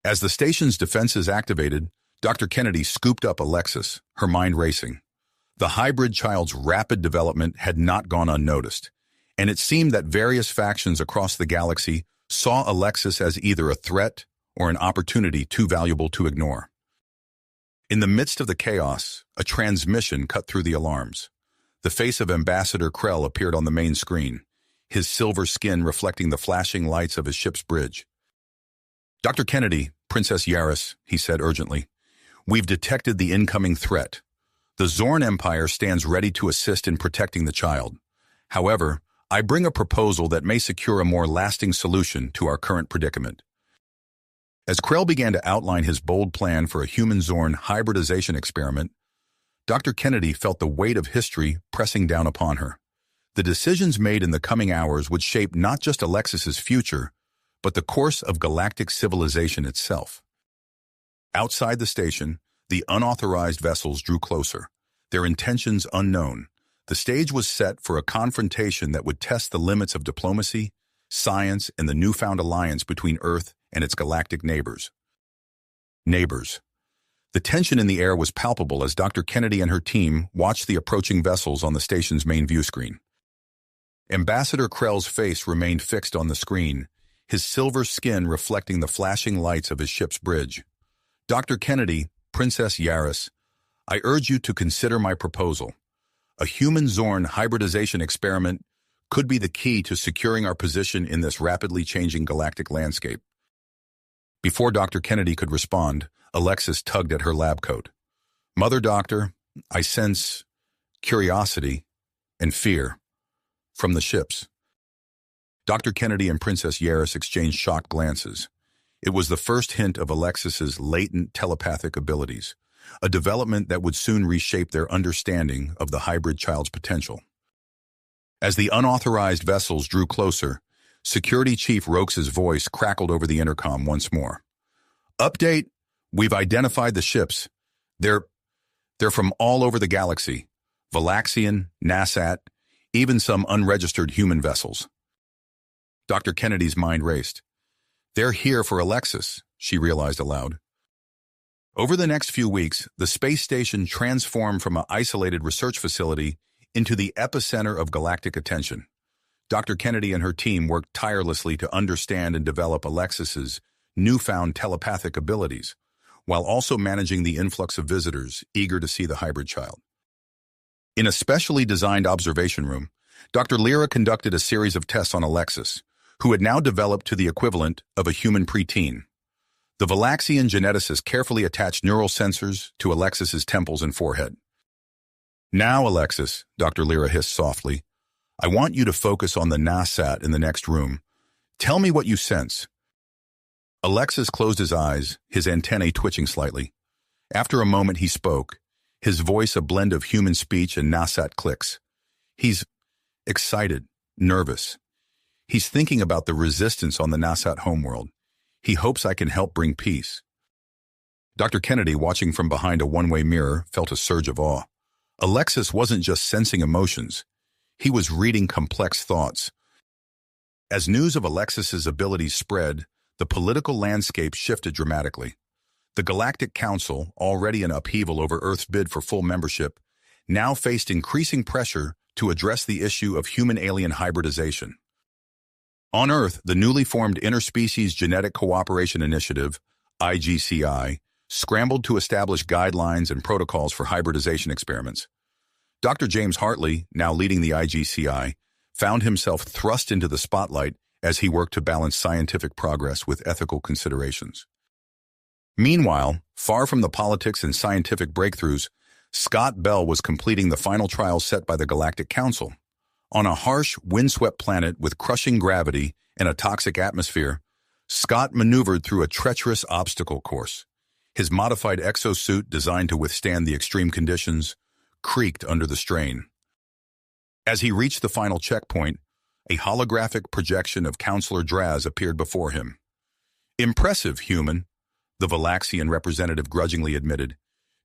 As the station's defenses activated, Dr. Kennedy scooped up Alexis, her mind racing. The hybrid child's rapid development had not gone unnoticed, and it seemed that various factions across the galaxy saw Alexis as either a threat or an opportunity too valuable to ignore. In the midst of the chaos, a transmission cut through the alarms. The face of Ambassador Krell appeared on the main screen, his silver skin reflecting the flashing lights of his ship's bridge. Dr. Kennedy, Princess Yaris, he said urgently, we've detected the incoming threat. The Zorn Empire stands ready to assist in protecting the child. However, I bring a proposal that may secure a more lasting solution to our current predicament. As Krell began to outline his bold plan for a human-Zorn hybridization experiment, Dr. Kennedy felt the weight of history pressing down upon her. The decisions made in the coming hours would shape not just Alexis's future, but the course of galactic civilization itself. Outside the station, the unauthorized vessels drew closer, their intentions unknown. The stage was set for a confrontation that would test the limits of diplomacy, science, and the newfound alliance between Earth and its galactic neighbors. Neighbors. The tension in the air was palpable as Dr. Kennedy and her team watched the approaching vessels on the station's main view screen. Ambassador Krell's face remained fixed on the screen, his silver skin reflecting the flashing lights of his ship's bridge. Dr. Kennedy, Princess Yaris, I urge you to consider my proposal. A human-Zorn hybridization experiment could be the key to securing our position in this rapidly changing galactic landscape. Before Dr. Kennedy could respond, Alexis tugged at her lab coat. Mother Doctor, I sense curiosity and fear from the ships. Dr. Kennedy and Princess Yaris exchanged shocked glances. It was the first hint of Alexis's latent telepathic abilities, a development that would soon reshape their understanding of the hybrid child's potential. As the unauthorized vessels drew closer, Security Chief Rox's voice crackled over the intercom once more. Update, we've identified the ships. They're from all over the galaxy. Valaxian, Nasat, even some unregistered human vessels. Dr. Kennedy's mind raced. They're here for Alexis, she realized aloud. Over the next few weeks, the space station transformed from an isolated research facility into the epicenter of galactic attention. Dr. Kennedy and her team worked tirelessly to understand and develop Alexis's newfound telepathic abilities, while also managing the influx of visitors eager to see the hybrid child. In a specially designed observation room, Dr. Lyra conducted a series of tests on Alexis, who had now developed to the equivalent of a human preteen. The Valaxian geneticist carefully attached neural sensors to Alexis's temples and forehead. Now, Alexis, Dr. Lyra hissed softly, I want you to focus on the Nasat in the next room. Tell me what you sense. Alexis closed his eyes, his antennae twitching slightly. After a moment, he spoke, his voice a blend of human speech and Nasat clicks. He's excited, nervous. He's thinking about the resistance on the Nasat homeworld. He hopes I can help bring peace. Dr. Kennedy, watching from behind a one-way mirror, felt a surge of awe. Alexis wasn't just sensing emotions. He was reading complex thoughts. As news of Alexis's abilities spread, the political landscape shifted dramatically. The Galactic Council, already in upheaval over Earth's bid for full membership, now faced increasing pressure to address the issue of human-alien hybridization. On Earth, the newly formed Interspecies Genetic Cooperation Initiative, IGCI, scrambled to establish guidelines and protocols for hybridization experiments. Dr. James Hartley, now leading the IGCI, found himself thrust into the spotlight as he worked to balance scientific progress with ethical considerations. Meanwhile, far from the politics and scientific breakthroughs, Scott Bell was completing the final trials set by the Galactic Council. On a harsh, windswept planet with crushing gravity and a toxic atmosphere, Scott maneuvered through a treacherous obstacle course. His modified exosuit, designed to withstand the extreme conditions, creaked under the strain. As he reached the final checkpoint, a holographic projection of Counselor Draz appeared before him. Impressive, human, the Valaxian representative grudgingly admitted.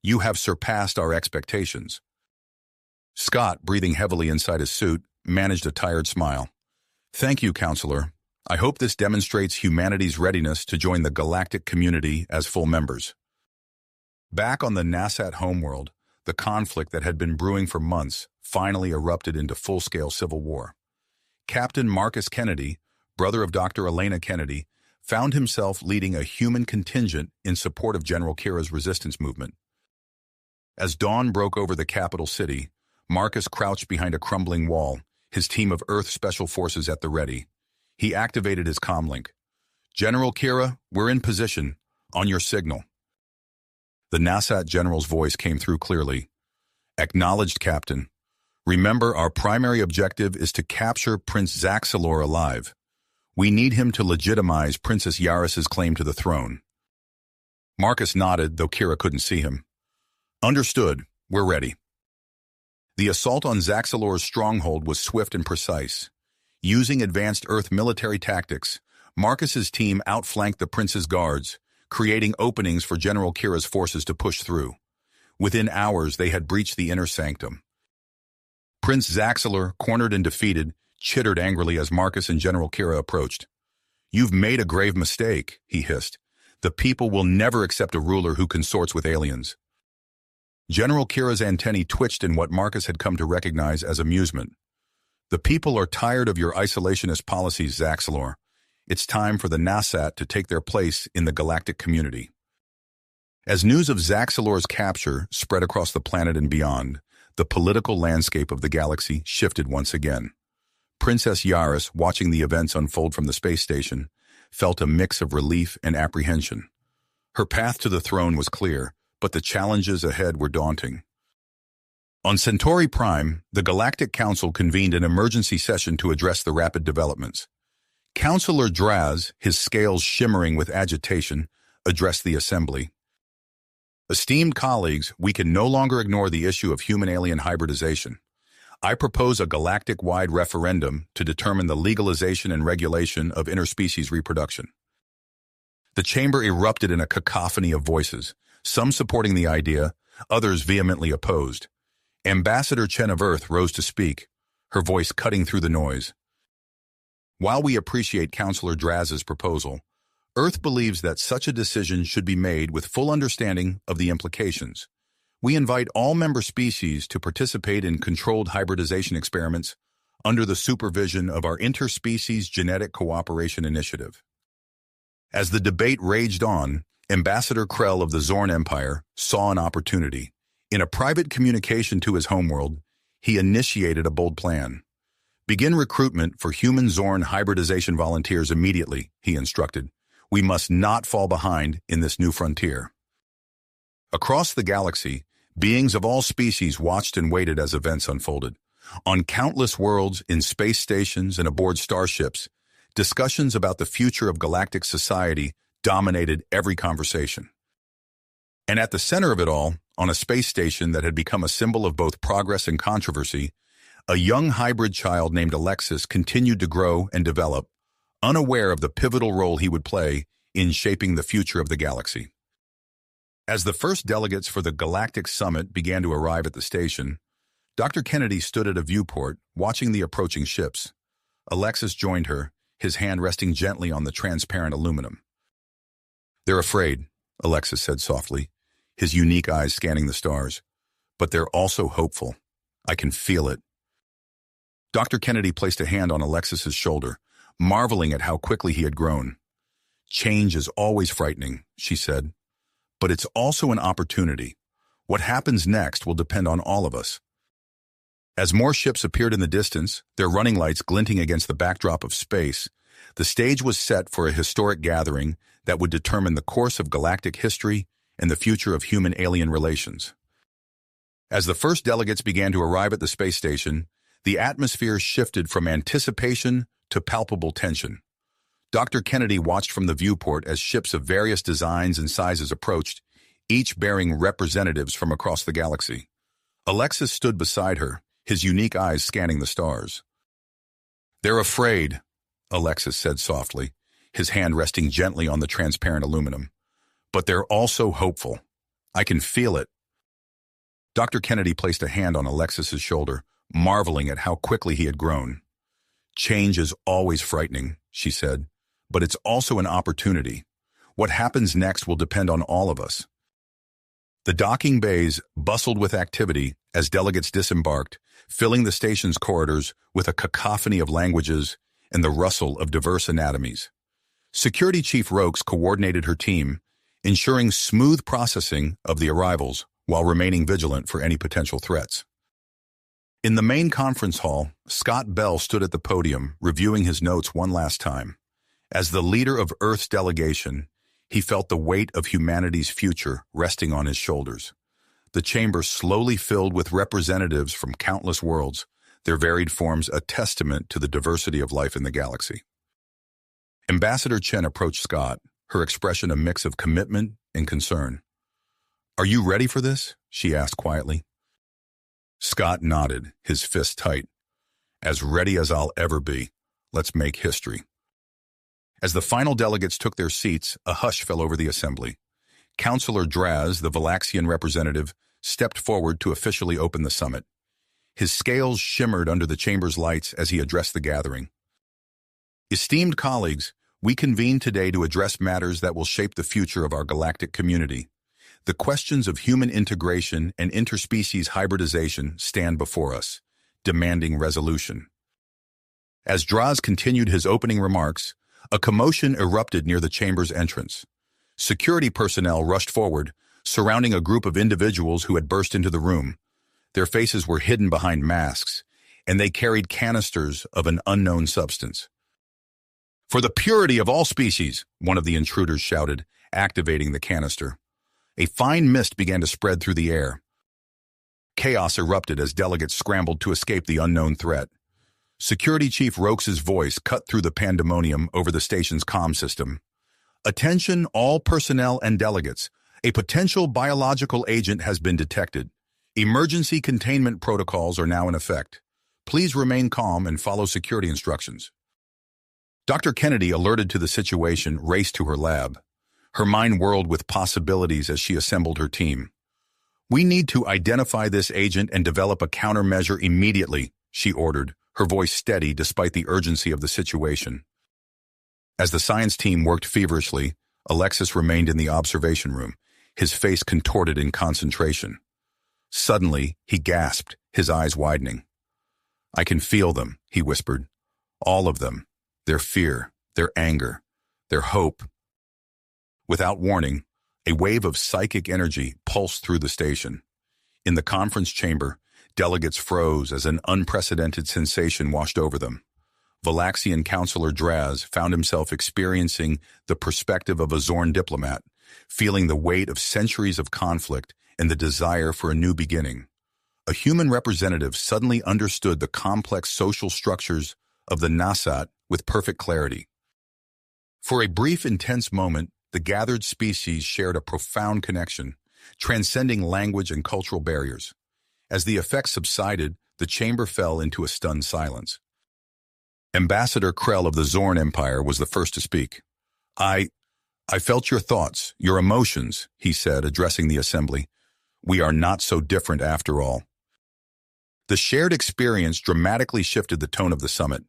You have surpassed our expectations. Scott, breathing heavily inside his suit, managed a tired smile. Thank you, Counselor. I hope this demonstrates humanity's readiness to join the galactic community as full members. Back on the Nasat homeworld, the conflict that had been brewing for months finally erupted into full-scale civil war. Captain Marcus Kennedy, brother of Dr. Elena Kennedy, found himself leading a human contingent in support of General Kira's resistance movement. As dawn broke over the capital city, Marcus crouched behind a crumbling wall, his team of Earth Special Forces at the ready. He activated his comlink. General Kira, we're in position. On your signal. The Nasat general's voice came through clearly. Acknowledged, Captain. Remember, our primary objective is to capture Prince Zaxalor alive. We need him to legitimize Princess Yaris's claim to the throne. Marcus nodded, though Kira couldn't see him. Understood. We're ready. The assault on Zaxalor's stronghold was swift and precise. Using advanced Earth military tactics, Marcus's team outflanked the prince's guards, creating openings for General Kira's forces to push through. Within hours, they had breached the inner sanctum. Prince Zaxalor, cornered and defeated, chittered angrily as Marcus and General Kira approached. You've made a grave mistake, he hissed. The people will never accept a ruler who consorts with aliens. General Kira's antennae twitched in what Marcus had come to recognize as amusement. The people are tired of your isolationist policies, Zaxalor. It's time for the Nasat to take their place in the galactic community. As news of Zaxalor's capture spread across the planet and beyond, the political landscape of the galaxy shifted once again. Princess Yaris, watching the events unfold from the space station, felt a mix of relief and apprehension. Her path to the throne was clear, but the challenges ahead were daunting. On Centauri Prime, the Galactic Council convened an emergency session to address the rapid developments. Councillor Draz, his scales shimmering with agitation, addressed the assembly. Esteemed colleagues, we can no longer ignore the issue of human-alien hybridization. I propose a galactic-wide referendum to determine the legalization and regulation of interspecies reproduction. The chamber erupted in a cacophony of voices, some supporting the idea, others vehemently opposed. Ambassador Chen of Earth rose to speak, her voice cutting through the noise. While we appreciate Councillor Draz's proposal, Earth believes that such a decision should be made with full understanding of the implications. We invite all member species to participate in controlled hybridization experiments under the supervision of our Interspecies Genetic Cooperation Initiative. As the debate raged on, Ambassador Krell of the Zorn Empire saw an opportunity. In a private communication to his homeworld, he initiated a bold plan. Begin recruitment for human Zorn hybridization volunteers immediately, he instructed. We must not fall behind in this new frontier. Across the galaxy, beings of all species watched and waited as events unfolded. On countless worlds, in space stations, and aboard starships, discussions about the future of galactic society dominated every conversation. And at the center of it all, on a space station that had become a symbol of both progress and controversy, a young hybrid child named Alexis continued to grow and develop, unaware of the pivotal role he would play in shaping the future of the galaxy. As the first delegates for the Galactic Summit began to arrive at the station, Dr. Kennedy stood at a viewport, watching the approaching ships. Alexis joined her, his hand resting gently on the transparent aluminum. They're afraid, Alexis said softly, his unique eyes scanning the stars. But they're also hopeful. I can feel it. Dr. Kennedy placed a hand on Alexis's shoulder, marveling at how quickly he had grown. Change is always frightening, she said. But it's also an opportunity. What happens next will depend on all of us. As more ships appeared in the distance, their running lights glinting against the backdrop of space, the stage was set for a historic gathering that would determine the course of galactic history and the future of human-alien relations. As the first delegates began to arrive at the space station, the atmosphere shifted from anticipation to palpable tension. Dr. Kennedy watched from the viewport as ships of various designs and sizes approached, each bearing representatives from across the galaxy. Alexis stood beside her, his unique eyes scanning the stars. They're afraid, Alexis said softly, his hand resting gently on the transparent aluminum. But they're also hopeful. I can feel it. Dr. Kennedy placed a hand on Alexis's shoulder, marveling at how quickly he had grown. Change is always frightening, she said, but it's also an opportunity. What happens next will depend on all of us. The docking bays bustled with activity as delegates disembarked, filling the station's corridors with a cacophony of languages and the rustle of diverse anatomies. Security Chief Rokes coordinated her team, ensuring smooth processing of the arrivals while remaining vigilant for any potential threats. In the main conference hall, Scott Bell stood at the podium, reviewing his notes one last time. As the leader of Earth's delegation, he felt the weight of humanity's future resting on his shoulders. The chamber slowly filled with representatives from countless worlds, their varied forms a testament to the diversity of life in the galaxy. Ambassador Chen approached Scott, her expression a mix of commitment and concern. "Are you ready for this?" she asked quietly. Scott nodded, his fist tight. "As ready as I'll ever be. Let's make history." As the final delegates took their seats, a hush fell over the assembly. Councillor Draz, the Valaxian representative, stepped forward to officially open the summit. His scales shimmered under the chamber's lights as he addressed the gathering. "Esteemed colleagues, We convene today to address matters that will shape the future of our galactic community. The questions of human integration and interspecies hybridization stand before us, demanding resolution. As Draz continued his opening remarks, a commotion erupted near the chamber's entrance. Security personnel rushed forward, surrounding a group of individuals who had burst into the room. Their faces were hidden behind masks, and they carried canisters of an unknown substance. "For the purity of all species," one of the intruders shouted, activating the canister. A fine mist began to spread through the air. Chaos erupted as delegates scrambled to escape the unknown threat. Security Chief Rokes' voice cut through the pandemonium over the station's comm system. "Attention all personnel and delegates. A potential biological agent has been detected. Emergency containment protocols are now in effect. Please remain calm and follow security instructions." Dr. Kennedy, alerted to the situation, raced to her lab. Her mind whirled with possibilities as she assembled her team. "We need to identify this agent and develop a countermeasure immediately," she ordered, her voice steady despite the urgency of the situation. As the science team worked feverishly, Alexis remained in the observation room, his face contorted in concentration. Suddenly, he gasped, his eyes widening. "I can feel them," he whispered. "All of them. Their fear, their anger, their hope." Without warning, a wave of psychic energy pulsed through the station. In the conference chamber, delegates froze as an unprecedented sensation washed over them. Valaxian Counselor Draz found himself experiencing the perspective of a Zorn diplomat, feeling the weight of centuries of conflict and the desire for a new beginning. A human representative suddenly understood the complex social structures of the Nasat with perfect clarity. For a brief, intense moment, the gathered species shared a profound connection, transcending language and cultural barriers. As the effects subsided, the chamber fell into a stunned silence. Ambassador Krell of the Zorn Empire was the first to speak. I felt your thoughts, your emotions," he said, addressing the assembly. "We are not so different after all." The shared experience dramatically shifted the tone of the summit.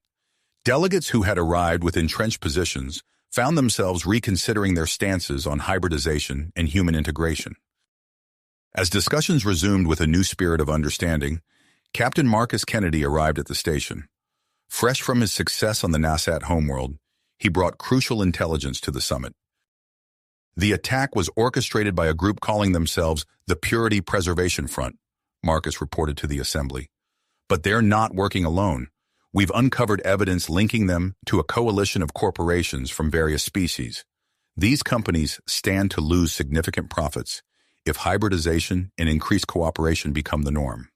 Delegates who had arrived with entrenched positions found themselves reconsidering their stances on hybridization and human integration. As discussions resumed with a new spirit of understanding, Captain Marcus Kennedy arrived at the station. Fresh from his success on the Nasat homeworld, he brought crucial intelligence to the summit. The attack was orchestrated by a group calling themselves the Purity Preservation Front, Marcus reported to the assembly. But they're not working alone. We've uncovered evidence linking them to a coalition of corporations from various species. These companies stand to lose significant profits if hybridization and increased cooperation become the norm.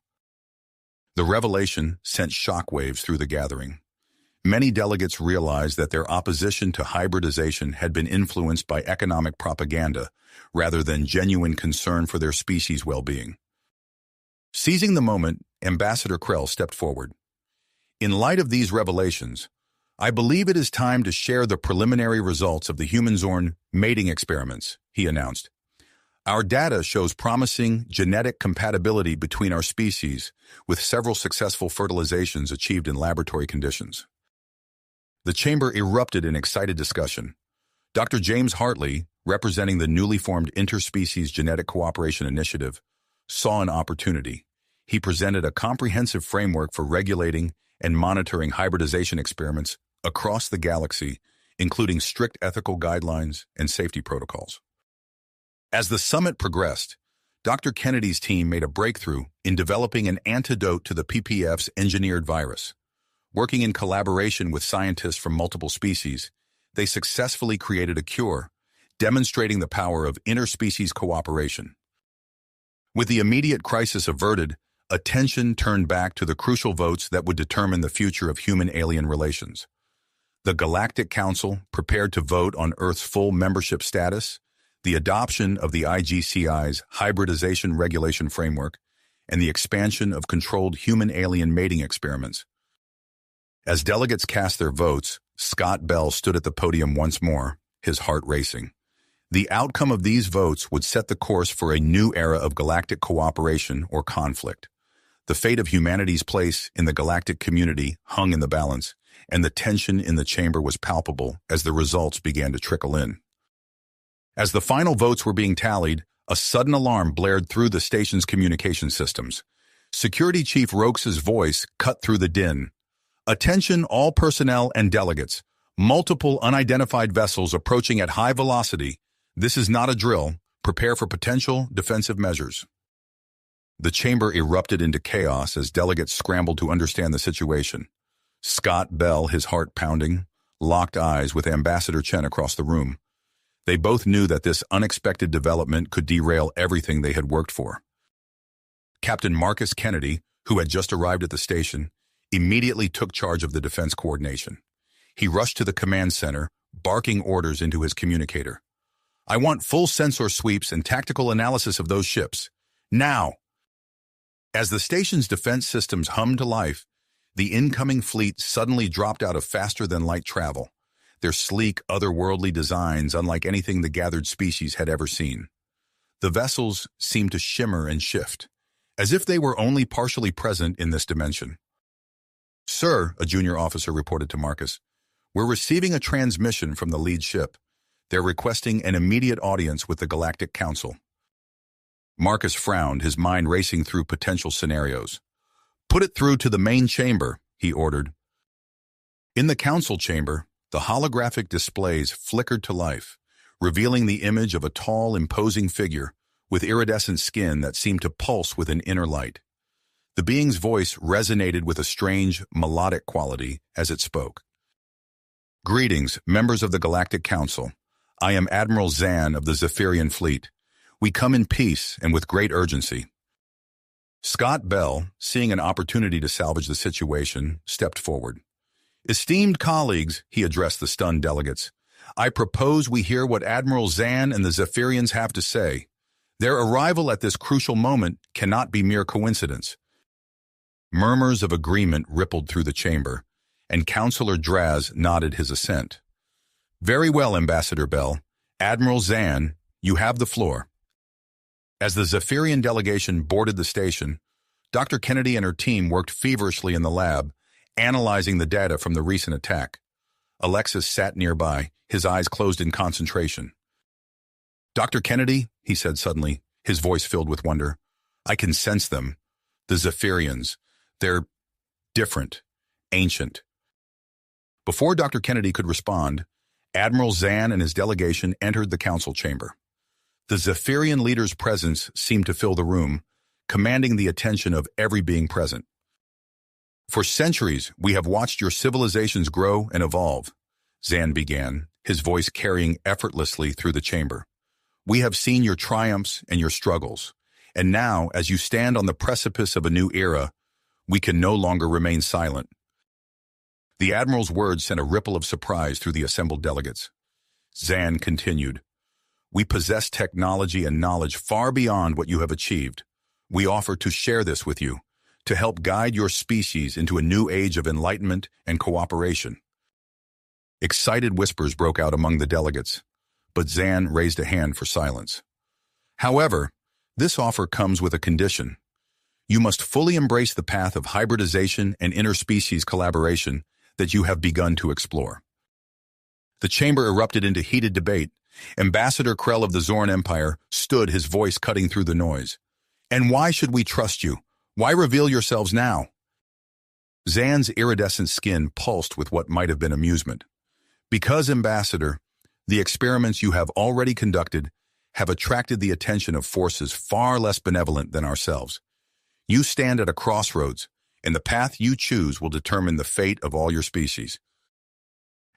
The revelation sent shockwaves through the gathering. Many delegates realized that their opposition to hybridization had been influenced by economic propaganda rather than genuine concern for their species' well-being. Seizing the moment, Ambassador Krell stepped forward. "In light of these revelations, I believe it is time to share the preliminary results of the human-Zorn mating experiments," he announced. "Our data shows promising genetic compatibility between our species, with several successful fertilizations achieved in laboratory conditions." The chamber erupted in excited discussion. Dr. James Hartley, representing the newly formed Interspecies Genetic Cooperation Initiative, saw an opportunity. He presented a comprehensive framework for regulating and monitoring hybridization experiments across the galaxy, including strict ethical guidelines and safety protocols. As the summit progressed, Dr. Kennedy's team made a breakthrough in developing an antidote to the PPF's engineered virus. Working in collaboration with scientists from multiple species, they successfully created a cure, demonstrating the power of interspecies cooperation. With the immediate crisis averted, attention turned back to the crucial votes that would determine the future of human-alien relations. The Galactic Council prepared to vote on Earth's full membership status, the adoption of the IGCI's hybridization regulation framework, and the expansion of controlled human-alien mating experiments. As delegates cast their votes, Scott Bell stood at the podium once more, his heart racing. The outcome of these votes would set the course for a new era of galactic cooperation or conflict. The fate of humanity's place in the galactic community hung in the balance, and the tension in the chamber was palpable as the results began to trickle in. As the final votes were being tallied, a sudden alarm blared through the station's communication systems. Security Chief Rokes's voice cut through the din. "Attention all personnel and delegates. Multiple unidentified vessels approaching at high velocity. This is not a drill. Prepare for potential defensive measures." The chamber erupted into chaos as delegates scrambled to understand the situation. Scott Bell, his heart pounding, locked eyes with Ambassador Chen across the room. They both knew that this unexpected development could derail everything they had worked for. Captain Marcus Kennedy, who had just arrived at the station, immediately took charge of the defense coordination. He rushed to the command center, barking orders into his communicator. "I want full sensor sweeps and tactical analysis of those ships. Now!" As the station's defense systems hummed to life, the incoming fleet suddenly dropped out of faster-than-light travel, their sleek, otherworldly designs unlike anything the gathered species had ever seen. The vessels seemed to shimmer and shift, as if they were only partially present in this dimension. "Sir," a junior officer reported to Marcus, "we're receiving a transmission from the lead ship. They're requesting an immediate audience with the Galactic Council." Marcus frowned, his mind racing through potential scenarios. "Put it through to the main chamber," he ordered. In the council chamber, the holographic displays flickered to life, revealing the image of a tall, imposing figure with iridescent skin that seemed to pulse with an inner light. The being's voice resonated with a strange, melodic quality as it spoke. "Greetings, members of the Galactic Council. I am Admiral Zan of the Zephyrian Fleet. We come in peace and with great urgency." Scott Bell, seeing an opportunity to salvage the situation, stepped forward. "Esteemed colleagues," he addressed the stunned delegates, "I propose we hear what Admiral Zan and the Zephyrians have to say. Their arrival at this crucial moment cannot be mere coincidence." Murmurs of agreement rippled through the chamber, and Counselor Draz nodded his assent. "Very well, Ambassador Bell. Admiral Zan, you have the floor." As the Zephyrian delegation boarded the station, Dr. Kennedy and her team worked feverishly in the lab, analyzing the data from the recent attack. Alexis sat nearby, his eyes closed in concentration. "Dr. Kennedy," he said suddenly, his voice filled with wonder, "I can sense them. The Zephyrians. They're different, ancient." Before Dr. Kennedy could respond, Admiral Zan and his delegation entered the council chamber. The Zephyrian leader's presence seemed to fill the room, commanding the attention of every being present. "For centuries, we have watched your civilizations grow and evolve," Zan began, his voice carrying effortlessly through the chamber. "We have seen your triumphs and your struggles, and now, as you stand on the precipice of a new era, we can no longer remain silent." The Admiral's words sent a ripple of surprise through the assembled delegates. Zan continued, "We possess technology and knowledge far beyond what you have achieved. We offer to share this with you, to help guide your species into a new age of enlightenment and cooperation." Excited whispers broke out among the delegates, but Zan raised a hand for silence. "However, this offer comes with a condition. You must fully embrace the path of hybridization and interspecies collaboration that you have begun to explore." The chamber erupted into heated debate. Ambassador Krell of the Zorn Empire stood, his voice cutting through the noise. "And why should we trust you? Why reveal yourselves now?" Zan's iridescent skin pulsed with what might have been amusement. "Because, Ambassador, the experiments you have already conducted have attracted the attention of forces far less benevolent than ourselves. You stand at a crossroads, and the path you choose will determine the fate of all your species."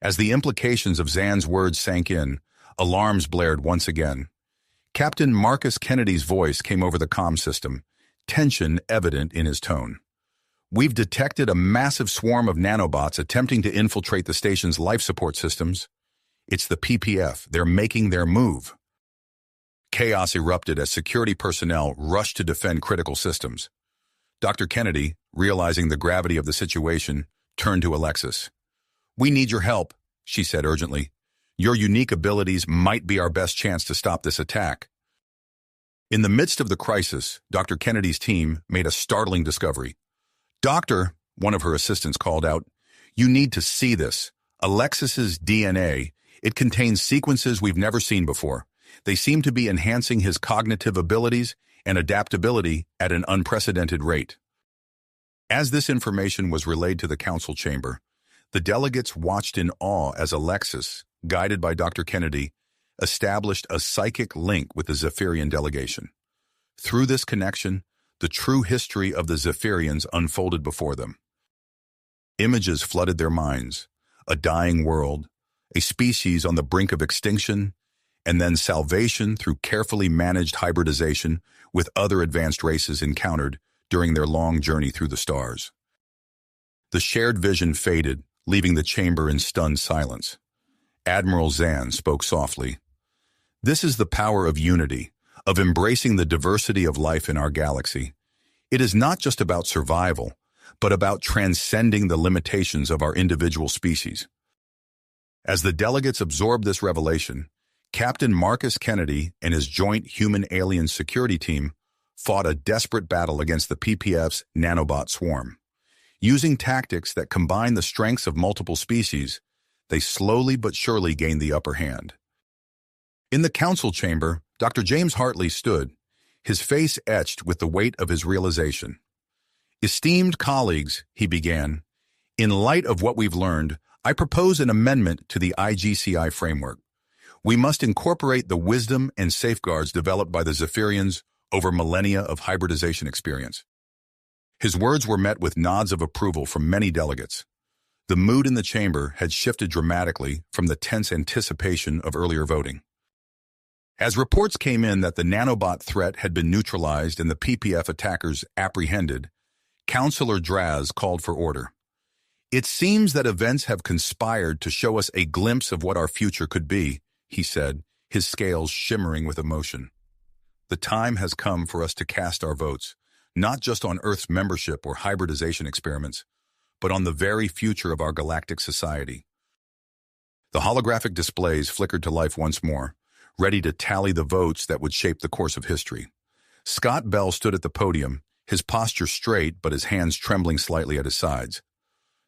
As the implications of Zan's words sank in, alarms blared once again. Captain Marcus Kennedy's voice came over the comm system, tension evident in his tone. "We've detected a massive swarm of nanobots attempting to infiltrate the station's life support systems. It's the PPF. They're making their move." Chaos erupted as security personnel rushed to defend critical systems. Dr. Kennedy, realizing the gravity of the situation, turned to Alexis. "We need your help," she said urgently. "Your unique abilities might be our best chance to stop this attack." In the midst of the crisis, Dr. Kennedy's team made a startling discovery. "Doctor," one of her assistants called out, You need to see this. Alexis's DNA, it contains sequences we've never seen before. They seem to be enhancing his cognitive abilities and adaptability at an unprecedented rate. As this information was relayed to the council chamber, the delegates watched in awe as Alexis, guided by Dr. Kennedy, established a psychic link with the Zephyrian delegation. Through this connection, the true history of the Zephyrians unfolded before them. Images flooded their minds: a dying world, a species on the brink of extinction, and then salvation through carefully managed hybridization with other advanced races encountered during their long journey through the stars. The shared vision faded, leaving the chamber in stunned silence. Admiral Zan spoke softly. "This is the power of unity, of embracing the diversity of life in our galaxy. It is not just about survival, but about transcending the limitations of our individual species." As the delegates absorbed this revelation, Captain Marcus Kennedy and his joint human-alien security team fought a desperate battle against the PPF's nanobot swarm. Using tactics that combine the strengths of multiple species, they slowly but surely gained the upper hand. In the council chamber, Dr. James Hartley stood, his face etched with the weight of his realization. "Esteemed colleagues," he began, "in light of what we've learned, I propose an amendment to the IGCI framework. We must incorporate the wisdom and safeguards developed by the Zephyrians over millennia of hybridization experience." His words were met with nods of approval from many delegates. The mood in the chamber had shifted dramatically from the tense anticipation of earlier voting. As reports came in that the nanobot threat had been neutralized and the PPF attackers apprehended, Councillor Draz called for order. "It seems that events have conspired to show us a glimpse of what our future could be," he said, his scales shimmering with emotion. "The time has come for us to cast our votes, not just on Earth's membership or hybridization experiments, but on the very future of our galactic society." The holographic displays flickered to life once more, ready to tally the votes that would shape the course of history. Scott Bell stood at the podium, his posture straight but his hands trembling slightly at his sides.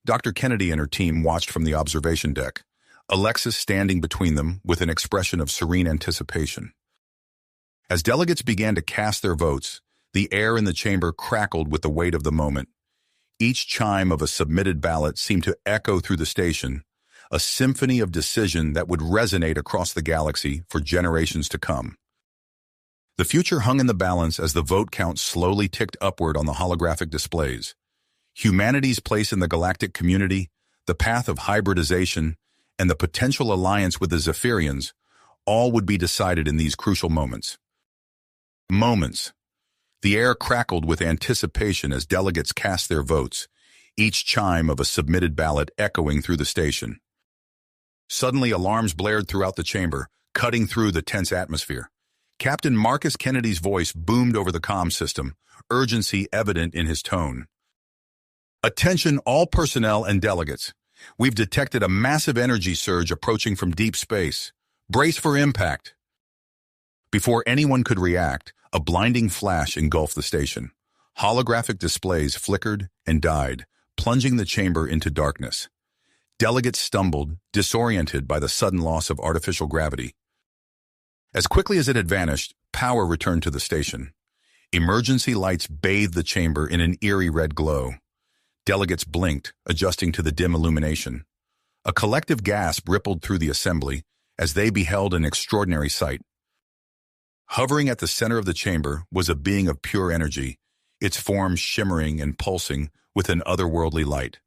Dr. Kennedy and her team watched from the observation deck, Alexis standing between them with an expression of serene anticipation. As delegates began to cast their votes, the air in the chamber crackled with the weight of the moment. Each chime of a submitted ballot seemed to echo through the station, a symphony of decision that would resonate across the galaxy for generations to come. The future hung in the balance as the vote count slowly ticked upward on the holographic displays. Humanity's place in the galactic community, the path of hybridization, and the potential alliance with the Zephyrians, all would be decided in these crucial moments. The air crackled with anticipation as delegates cast their votes, each chime of a submitted ballot echoing through the station. Suddenly, alarms blared throughout the chamber, cutting through the tense atmosphere. Captain Marcus Kennedy's voice boomed over the comm system, urgency evident in his tone. "Attention all personnel and delegates. We've detected a massive energy surge approaching from deep space. Brace for impact." Before anyone could react, a blinding flash engulfed the station. Holographic displays flickered and died, plunging the chamber into darkness. Delegates stumbled, disoriented by the sudden loss of artificial gravity. As quickly as it had vanished, power returned to the station. Emergency lights bathed the chamber in an eerie red glow. Delegates blinked, adjusting to the dim illumination. A collective gasp rippled through the assembly as they beheld an extraordinary sight. Hovering at the center of the chamber was a being of pure energy, its form shimmering and pulsing with an otherworldly light.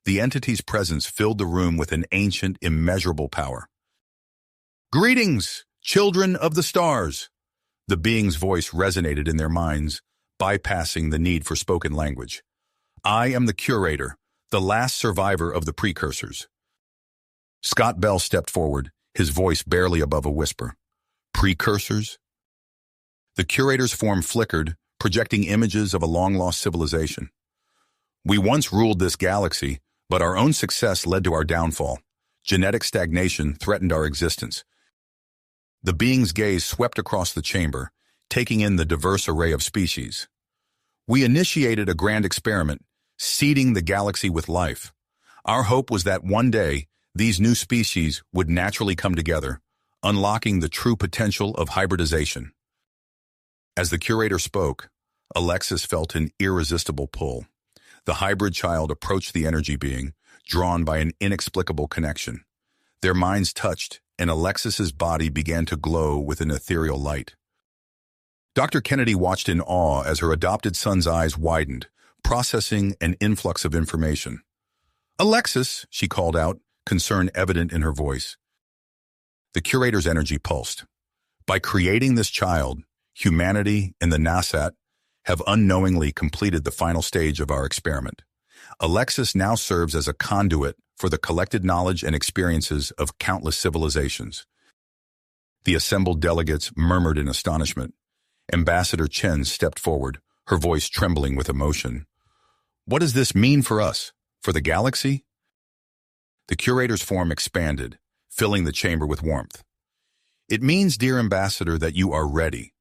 The entity's presence filled the room with an ancient, immeasurable power. "Greetings, children of the stars!" The being's voice resonated in their minds, bypassing the need for spoken language. "I am the curator, the last survivor of the precursors." Scott Bell stepped forward, his voice barely above a whisper. "Precursors?" The curator's form flickered, projecting images of a long-lost civilization. "We once ruled this galaxy, but our own success led to our downfall. Genetic stagnation threatened our existence." The being's gaze swept across the chamber, taking in the diverse array of species. "We initiated a grand experiment, seeding the galaxy with life. Our hope was that one day, these new species would naturally come together, unlocking the true potential of hybridization. As the curator spoke, Alexis felt an irresistible pull. The hybrid child approached the energy being, drawn by an inexplicable connection. Their minds touched, and Alexis's body began to glow with an ethereal light. Dr. Kennedy watched in awe as her adopted son's eyes widened, processing an influx of information. "Alexis," she called out, concern evident in her voice. The curator's energy pulsed. By creating this child, humanity and the Nasat have unknowingly completed the final stage of our experiment. Alexis now serves as a conduit for the collected knowledge and experiences of countless civilizations. The assembled delegates murmured in astonishment. Ambassador Chen stepped forward, her voice trembling with emotion. "What does this mean for us? For the galaxy?" The curator's form expanded, filling the chamber with warmth. "It means, dear Ambassador, that you are ready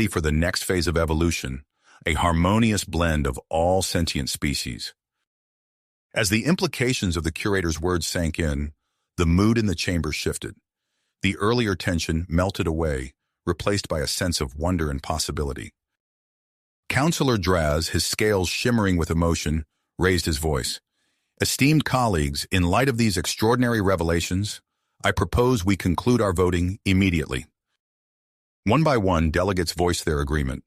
for the next phase of evolution, a harmonious blend of all sentient species." As the implications of the curator's words sank in, the mood in the chamber shifted. The earlier tension melted away, replaced by a sense of wonder and possibility. Councillor Draz, his scales shimmering with emotion, raised his voice. "Esteemed colleagues, in light of these extraordinary revelations, I propose we conclude our voting immediately." One by one, delegates voiced their agreement.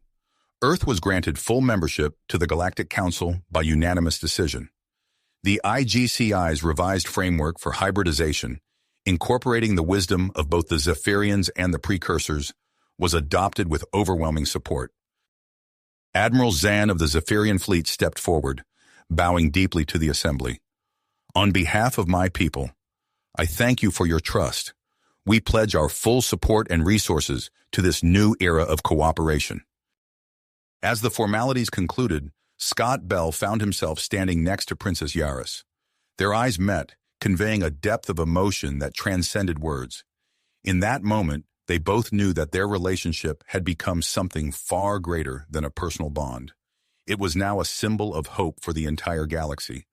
Earth was granted full membership to the Galactic Council by unanimous decision. The IGCI's revised framework for hybridization, incorporating the wisdom of both the Zephyrians and the precursors, was adopted with overwhelming support. Admiral Zan of the Zephyrian fleet stepped forward, bowing deeply to the assembly. "On behalf of my people, I thank you for your trust. We pledge our full support and resources to this new era of cooperation." As the formalities concluded, Scott Bell found himself standing next to Princess Yaris. Their eyes met, conveying a depth of emotion that transcended words. In that moment, they both knew that their relationship had become something far greater than a personal bond. It was now a symbol of hope for the entire galaxy.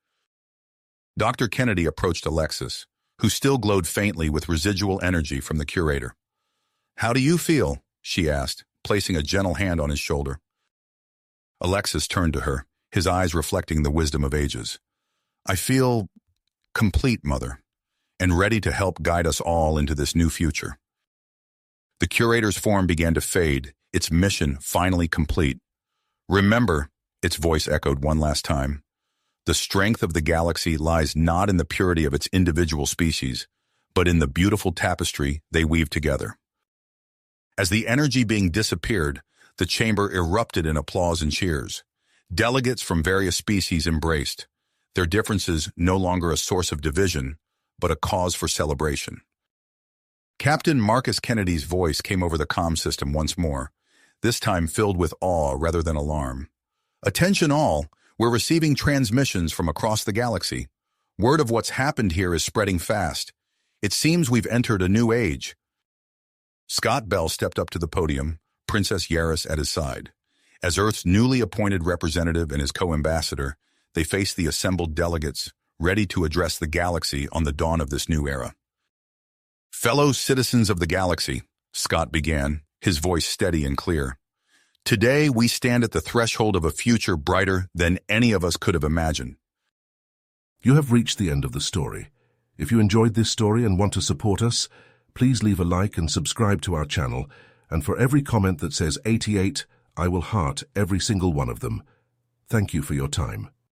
Dr. Kennedy approached Alexis, who still glowed faintly with residual energy from the curator. "How do you feel?" she asked, placing a gentle hand on his shoulder. Alexis turned to her, his eyes reflecting the wisdom of ages. "I feel complete, Mother, and ready to help guide us all into this new future." The curator's form began to fade, its mission finally complete. "Remember," its voice echoed one last time, "the strength of the galaxy lies not in the purity of its individual species, but in the beautiful tapestry they weave together." As the energy being disappeared, the chamber erupted in applause and cheers. Delegates from various species embraced, their differences no longer a source of division, but a cause for celebration. Captain Marcus Kennedy's voice came over the comm system once more, this time filled with awe rather than alarm. "Attention all, we're receiving transmissions from across the galaxy. Word of what's happened here is spreading fast. It seems we've entered a new age." Scott Bell stepped up to the podium, Princess Yaris at his side. As Earth's newly appointed representative and his co-ambassador, they faced the assembled delegates, ready to address the galaxy on the dawn of this new era. "Fellow citizens of the galaxy," Scott began, his voice steady and clear. "Today we stand at the threshold of a future brighter than any of us could have imagined." You have reached the end of the story. If you enjoyed this story and want to support us, please leave a like and subscribe to our channel, and for every comment that says 88, I will heart every single one of them. Thank you for your time.